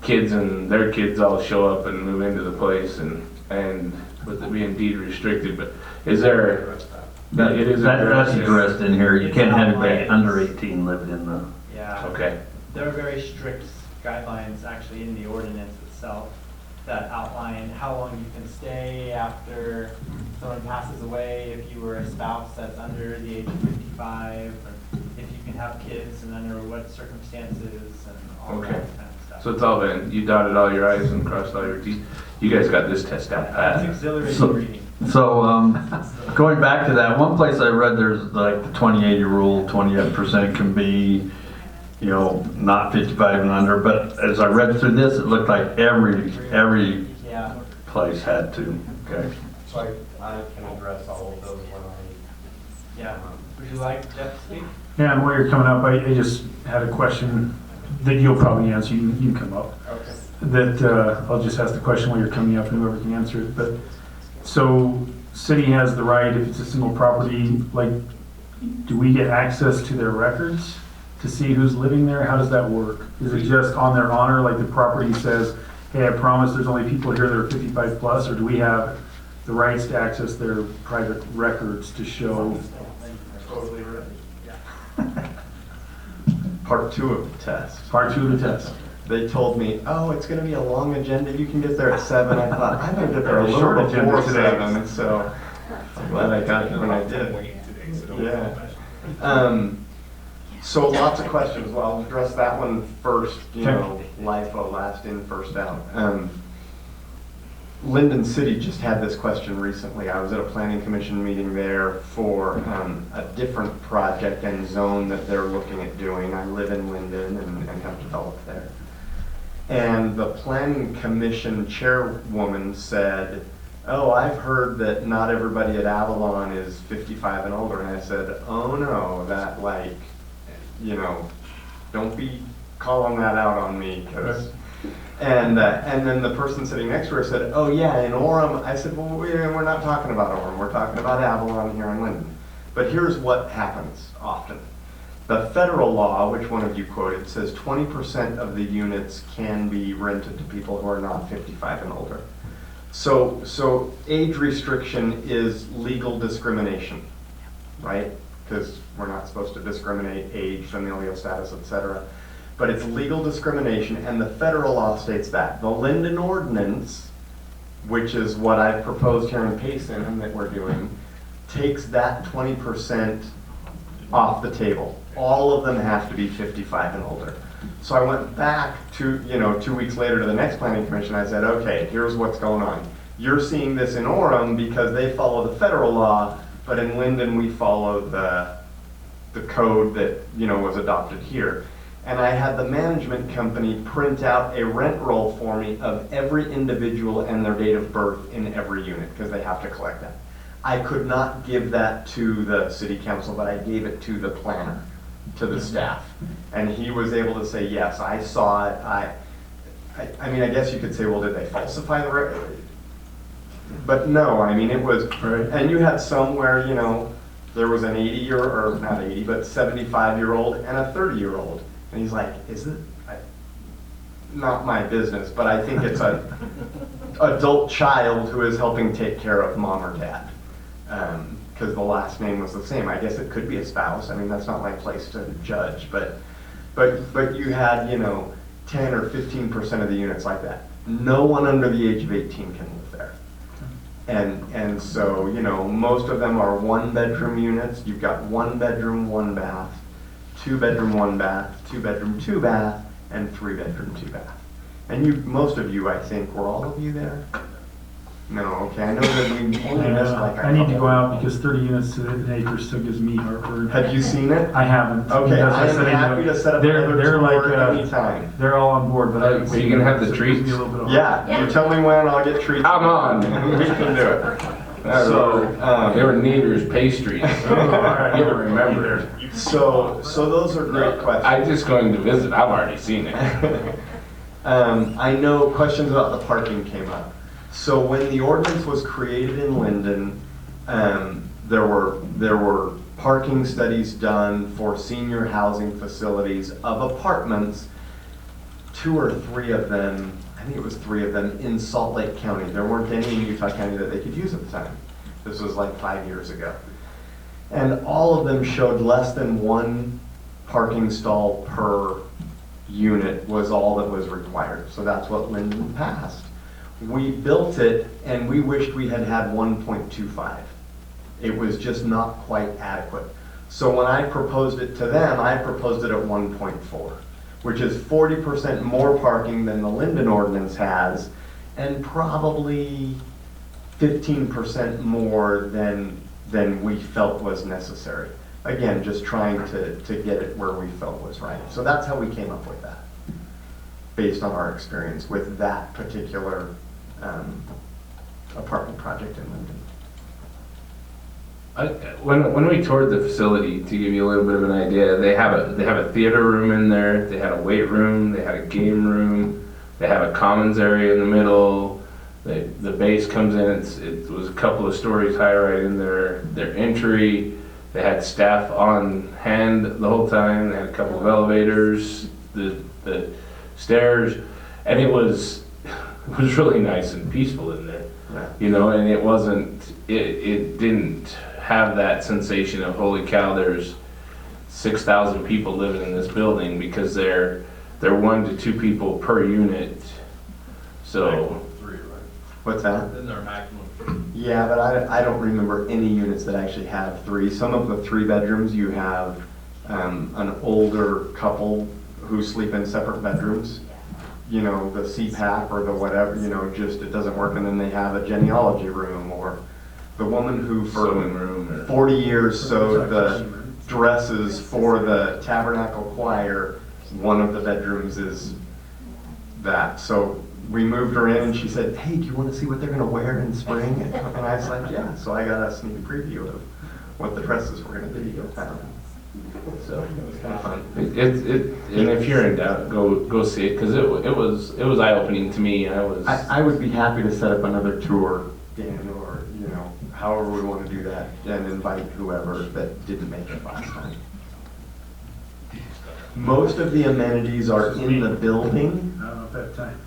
kids and their kids all show up and move into the place and with it being deed restricted. But is there, it is That's addressed in here. You It's can't have outlined. anybody under 18 living in the, Yeah. okay. There are very strict guidelines actually in the ordinance itself that outline how long you can stay after someone passes away, if you were a spouse that's under the age of 55, or if you can have kids and under what circumstances and all that Okay. kind of stuff. So it's all been, you dotted all your I's and crossed all your T's. You guys got this test down That's pat. auxiliary So- reading. so, going back to that, one place I read there's like the 20/80 rule, 28% can be, you know, not 55 and under, but as I read through this, it looked like every Yeah. place had to, okay? So I can address all of those when Yeah. Would you like Jeff to speak? Yeah, and while you're coming up, I just had a question that you'll probably answer. You can come up. Okay. That I'll just ask the question while you're coming up and whoever can answer it. But so city has the right, if it's a single property, like, do we get access to their records to see who's living there? How does that work? Is it just on their honor, like the property says, hey, I promise there's only people here that are 55 plus, or do we have the rights to access their private records to show? Totally right. Part 2 of the test. Part 2 of the test. They told me, oh, it's going to be a long agenda. You can get there at 7. I thought, I better get there a Short little agenda before today. 7. So I'm glad I got it when I did. Yeah. So lots of questions. Well, I'll address that one first. You know, LIFO, last in, first out. Linden City just had this question recently. I was at a planning commission meeting there for a different project and zone that they're looking at doing. I live in Linden and have developed there. And the planning commission chairwoman said, oh, I've heard that not everybody at Avalon is 55 and older. And I said, oh no, that like, you know, don't be calling that out on me, because. And then the person sitting next to her said, oh yeah, in Orem. I said, well, we're not talking about Orem. We're talking about Avalon here in Linden. But here's what happens often. The federal law, which one of you quoted, says 20% of the units can be rented to people who are not 55 and older. So age restriction is legal discrimination, right? Because we're not supposed to discriminate age, familial status, etc. But it's legal discrimination, and the federal law states that. The Linden Ordinance, which is what I've proposed here in Payson and that we're doing, takes that 20% off the table. All of them have to be 55 and older. So I went back to, 2 weeks later to the next planning commission. I said, okay, here's what's going on. You're seeing this in Orem because they follow the federal law, but in Linden we follow the code that, was adopted here. And I had the management company print out a rent roll for me of every individual and their date of birth in every unit, because they have to collect that. I could not give that to the city council, but I gave it to the planner, to the staff. And he was able to say, yes, I saw it. I mean, I guess you could say, well, did they falsify the record? But no, I mean, it was, Right. And you had some where, there was an 80-year, or not 80, but 75-year-old and a 30-year-old. And he's like, is it? Not my business, but I think it's an adult child who is helping take care of mom or dad. Because the last name was the same. I guess it could be a spouse. I mean, that's not my place to judge. But you had, 10 or 15% of the units like that. No one under the age of 18 can live there. And so, most of them are 1-bedroom units. You've got 1 bedroom, 1 bath. 2 bedroom, 1 bath, 2 bedroom, 2 bath, and 3 bedroom, 2 bath. And most of you, I think, were all of you there? No, okay, I know that we only missed like a I need to couple. go out because 30 units to an acre still gives me heartburn. Have you seen it? I haven't. Okay, because I am said, happy to set up they're another like, tour anytime. they're all on board, but So you can have the it gives treats? me a little bit of Yeah, you tell me when, I'll get treats. Come on. We can do it. So, They were neighbors' pastries. You ever remember? so those are great questions. I'm just going to visit. I've already seen it. I know questions about the parking came up. So when the ordinance was created in Linden, there were parking studies done for senior housing facilities of apartments, 2 or 3 of them, I think it was 3 of them in Salt Lake County. There weren't any in Utah County that they could use at the time. This was like 5 years ago. And all of them showed less than 1 parking stall per unit was all that was required. So that's what Linden passed. We built it and we wished we had had 1.25. It was just not quite adequate. So when I proposed it to them, I proposed it at 1.4, which is 40% more parking than the Linden ordinance has, and probably 15% more than we felt was necessary. Again, just trying to get it where we felt was right. So that's how we came up with that, based on our experience with that particular apartment project in Linden. When we toured the facility, to give you a little bit of an idea, they have a theater room in there. They had a weight room. They had a game room. They have a commons area in the middle. The base comes in. It was a couple of stories high right in their entry. They had staff on hand the whole time. They had a couple of elevators, the stairs, and it was really nice and peaceful in there. Yeah. You know, and it didn't have that sensation of holy cow, there's 6,000 people living in this building, because they're 1 to 2 people per unit. So What's that? Isn't there a maximum? Yeah, but I don't remember any units that actually have 3. Some of the 3 bedrooms, you have an older couple who sleep in separate bedrooms. You know, the CPAP or the whatever, you know, just it doesn't work. And then they have a genealogy room, or the woman who for sewing room. 40 years sewed the dresses for the Tabernacle Choir. One of the bedrooms is that. So we moved her in and she said, hey, do you want to see what they're going to wear in spring? And I was like, yeah. So I got a sneak preview of what the dresses were going to be. So it was kind of fun. And if you're in doubt, go see it, because it was eye opening to me. I would be happy to set up another tour, Dan, or you know, however we want to do that, and invite whoever that didn't make it last time. Most of the amenities are in the building. I don't know if I have time.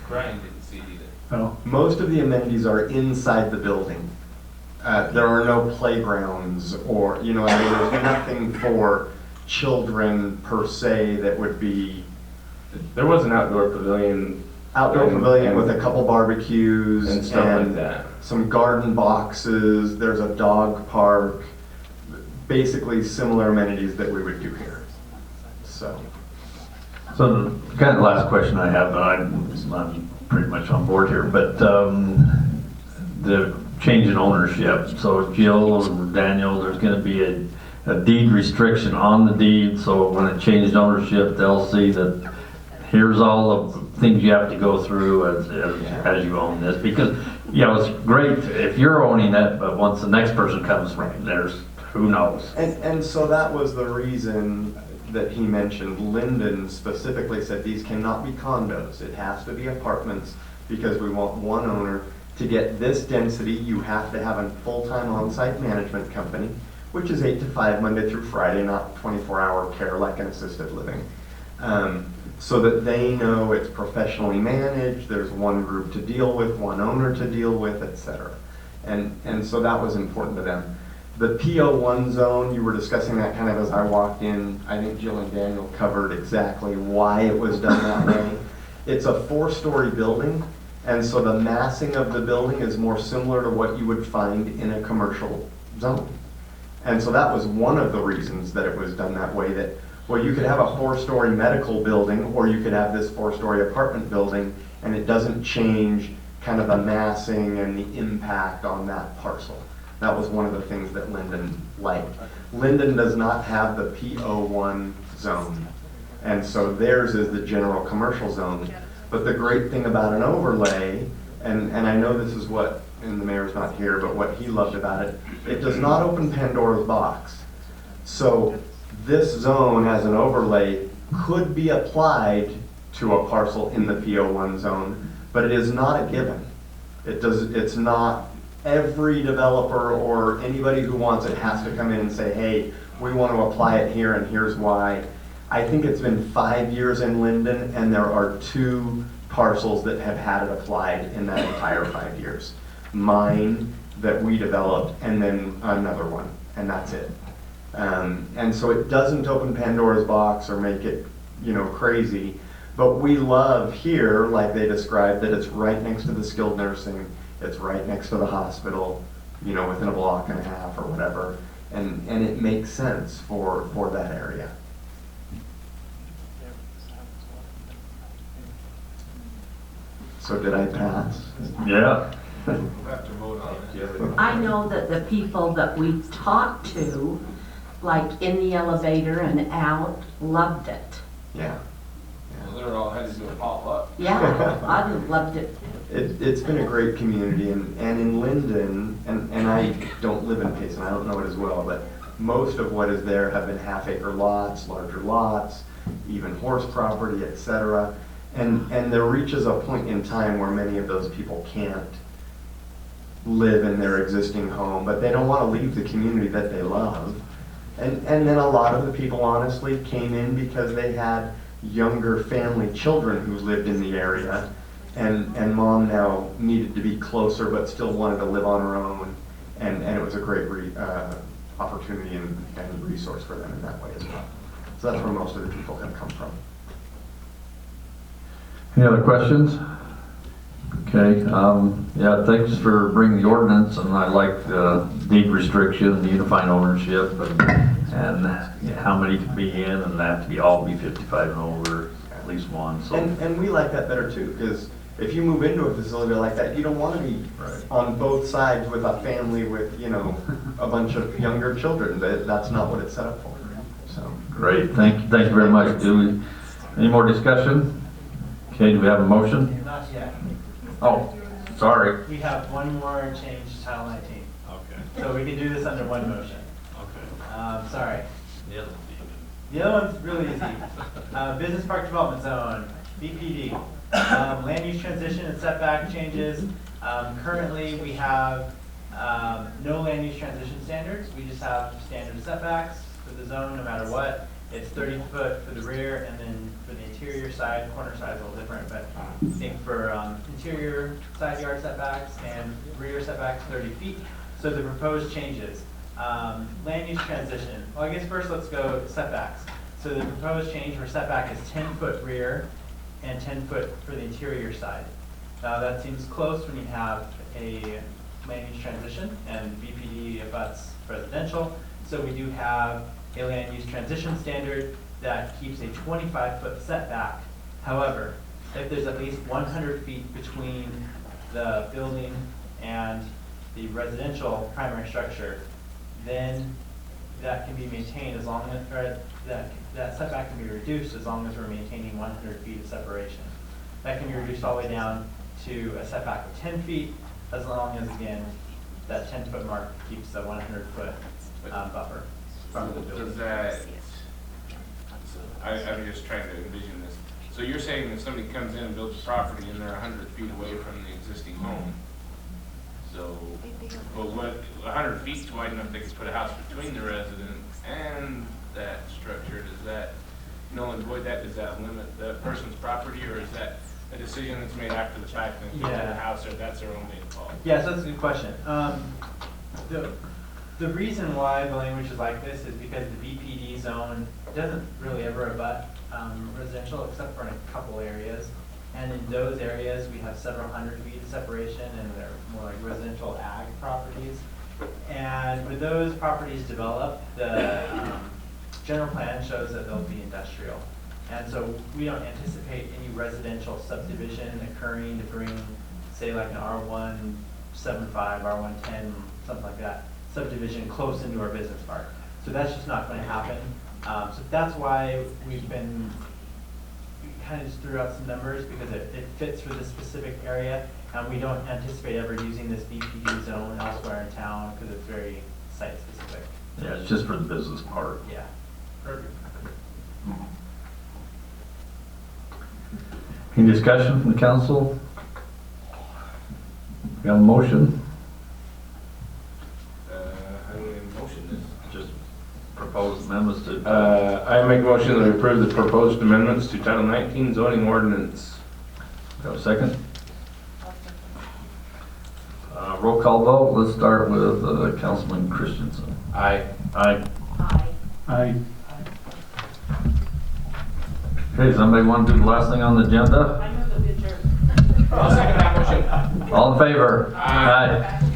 Brian didn't see it either. Oh, Most of the amenities are inside the building. There are no playgrounds or, you know, I mean, there's nothing for children per se that would be There was an outdoor pavilion outdoor pavilion with a couple barbecues and stuff like that. some garden boxes. There's a dog park, basically similar amenities that we would do here. So So the kind of last question I have, I'm pretty much on board here, but the change in ownership. So Jill and Daniel, there's going to be a deed restriction on the deed. So when it changed ownership, they'll see that here's all the things you have to go through as you own this. Because, you know, it's great if you're owning it, but once the next person comes, there's, who knows? And so that was the reason that he mentioned. Linden specifically said these cannot be condos. It has to be apartments, because we want one owner. To get this density, you have to have a full-time on-site management company, which is 8 to 5 Monday through Friday, not 24-hour care like an assisted living. So that they know it's professionally managed, there's one group to deal with, one owner to deal with, etc. And so that was important to them. The PO1 zone, you were discussing that kind of as I walked in. I think Jill and Daniel covered exactly why it was done that way. It's a 4-story building, and so the massing of the building is more similar to what you would find in a commercial zone. And so that was one of the reasons that it was done that way, that, well, you could have a 4-story medical building, or you could have this 4-story apartment building, and it doesn't change kind of the massing and the impact on that parcel. That was one of the things that Linden liked. Linden does not have the PO1 zone, and so theirs is the general commercial zone. But the great thing about an overlay, and I know this is what and the mayor's not here, but what he loved about it, it does not open Pandora's box. So this zone as an overlay could be applied to a parcel in the P01 zone, but it is not a given. It's not every developer or anybody who wants it has to come in and say, hey, we want to apply it here and here's why. I think it's been 5 years in Linden and there are 2 parcels that have had it applied in that entire 5 years. Mine that we developed and then another one, and that's it. And so it doesn't open Pandora's box or make it, crazy. But we love here, like they described, that it's right next to the skilled nursing, it's right next to the hospital, within a block and a half or whatever. And it makes sense for that area. So did I pass? Yeah. We'll have to vote on it. I know that the people that we've talked to, like in the elevator and out, loved it. Yeah. Well, they're all had to do a pop-up. Yeah, I loved it. It's been a great community, and in Linden, and I don't live in Payson, I don't know it as well, but most of what is there have been half-acre lots, larger lots, even horse property, etc. And there reaches a point in time where many of those people can't live in their existing home, but they don't want to leave the community that they love. And then a lot of the people honestly came in because they had younger family children who lived in the area, and mom now needed to be closer but still wanted to live on her own, and it was a great opportunity and resource for them in that way as well. So that's where most of the people have come from. Any other questions? Okay, yeah, thanks for bringing the ordinance, and I like the deed restriction, unifying ownership, and how many can be in, and that to be all be 55 and over, at least one, so. And we like that better too, because if you move into a facility like that, you don't want to be Right. on both sides with a family with, a bunch of younger children. That's not what it's set up for. So. Great, thank you very much. Any more discussion? Okay, do we have a motion? Not yet. Oh, sorry. We have one more change to Title 19. Okay. So we can do this under one motion. Okay. Sorry. The other The other one's really easy. Business Park Development Zone, BPD. Land use transition and setback changes. Currently, we have no land use transition standards. We just have standard setbacks for the zone, no matter what. It's 30 foot for the rear, and then for the interior side, corner side is a little different, but I think for interior side yard setbacks and rear setbacks, 30 feet. So the proposed changes. Land use transition. Well, I guess first let's go setbacks. So the proposed change for setback is 10 foot rear and 10 foot for the interior side. Now that seems close when you have a land use transition and BPD abuts residential. So we do have a land use transition standard that keeps a 25-foot setback. However, if there's at least 100 feet between the building and the residential primary structure, then that can be maintained as long as, or that setback can be reduced as long as we're maintaining 100 feet of separation. That can be reduced all the way down to a setback of 10 feet, as long as, again, that 10-foot mark keeps the 100-foot buffer from the building. Does that, I'm just trying to envision this. So you're saying if somebody comes in and builds a property and they're 100 feet away from the existing home, so, but what, 100 feet's wide enough they could put a house between the residence and that structure, does that null and void that? Does that limit the person's property, or is that a decision that's made after the fact and they put the house, or that's their own main fault? Yeah, so that's a good question. The reason why the language is like this is because the BPD zone doesn't really ever abut residential except for in a couple areas. And in those areas, we have several hundred feet of separation, and they're more like residential ag properties. And when those properties develop, the general plan shows that they'll be industrial. And so we don't anticipate any residential subdivision occurring to bring, say, like an R175, R110, something like that, subdivision close into our business park. So that's just not going to happen. So that's why we kind of just threw out some numbers, because it fits for this specific area. We don't anticipate ever using this BPD zone elsewhere in town because it's very site specific. Yeah, it's just for the business part. Yeah. Perfect. Any discussion from the council? We have a motion? How do we motion this? Just proposed amendments to. I make a motion that we approve the proposed amendments to Title 19 zoning ordinance. Have a second? Roll call vote, let's start with Councilman Christensen. Aye. Aye. Aye. I, Okay, does somebody want to do the last thing on the agenda? I move that we adjourn. I'll second that motion. All in favor? Aye. Aye.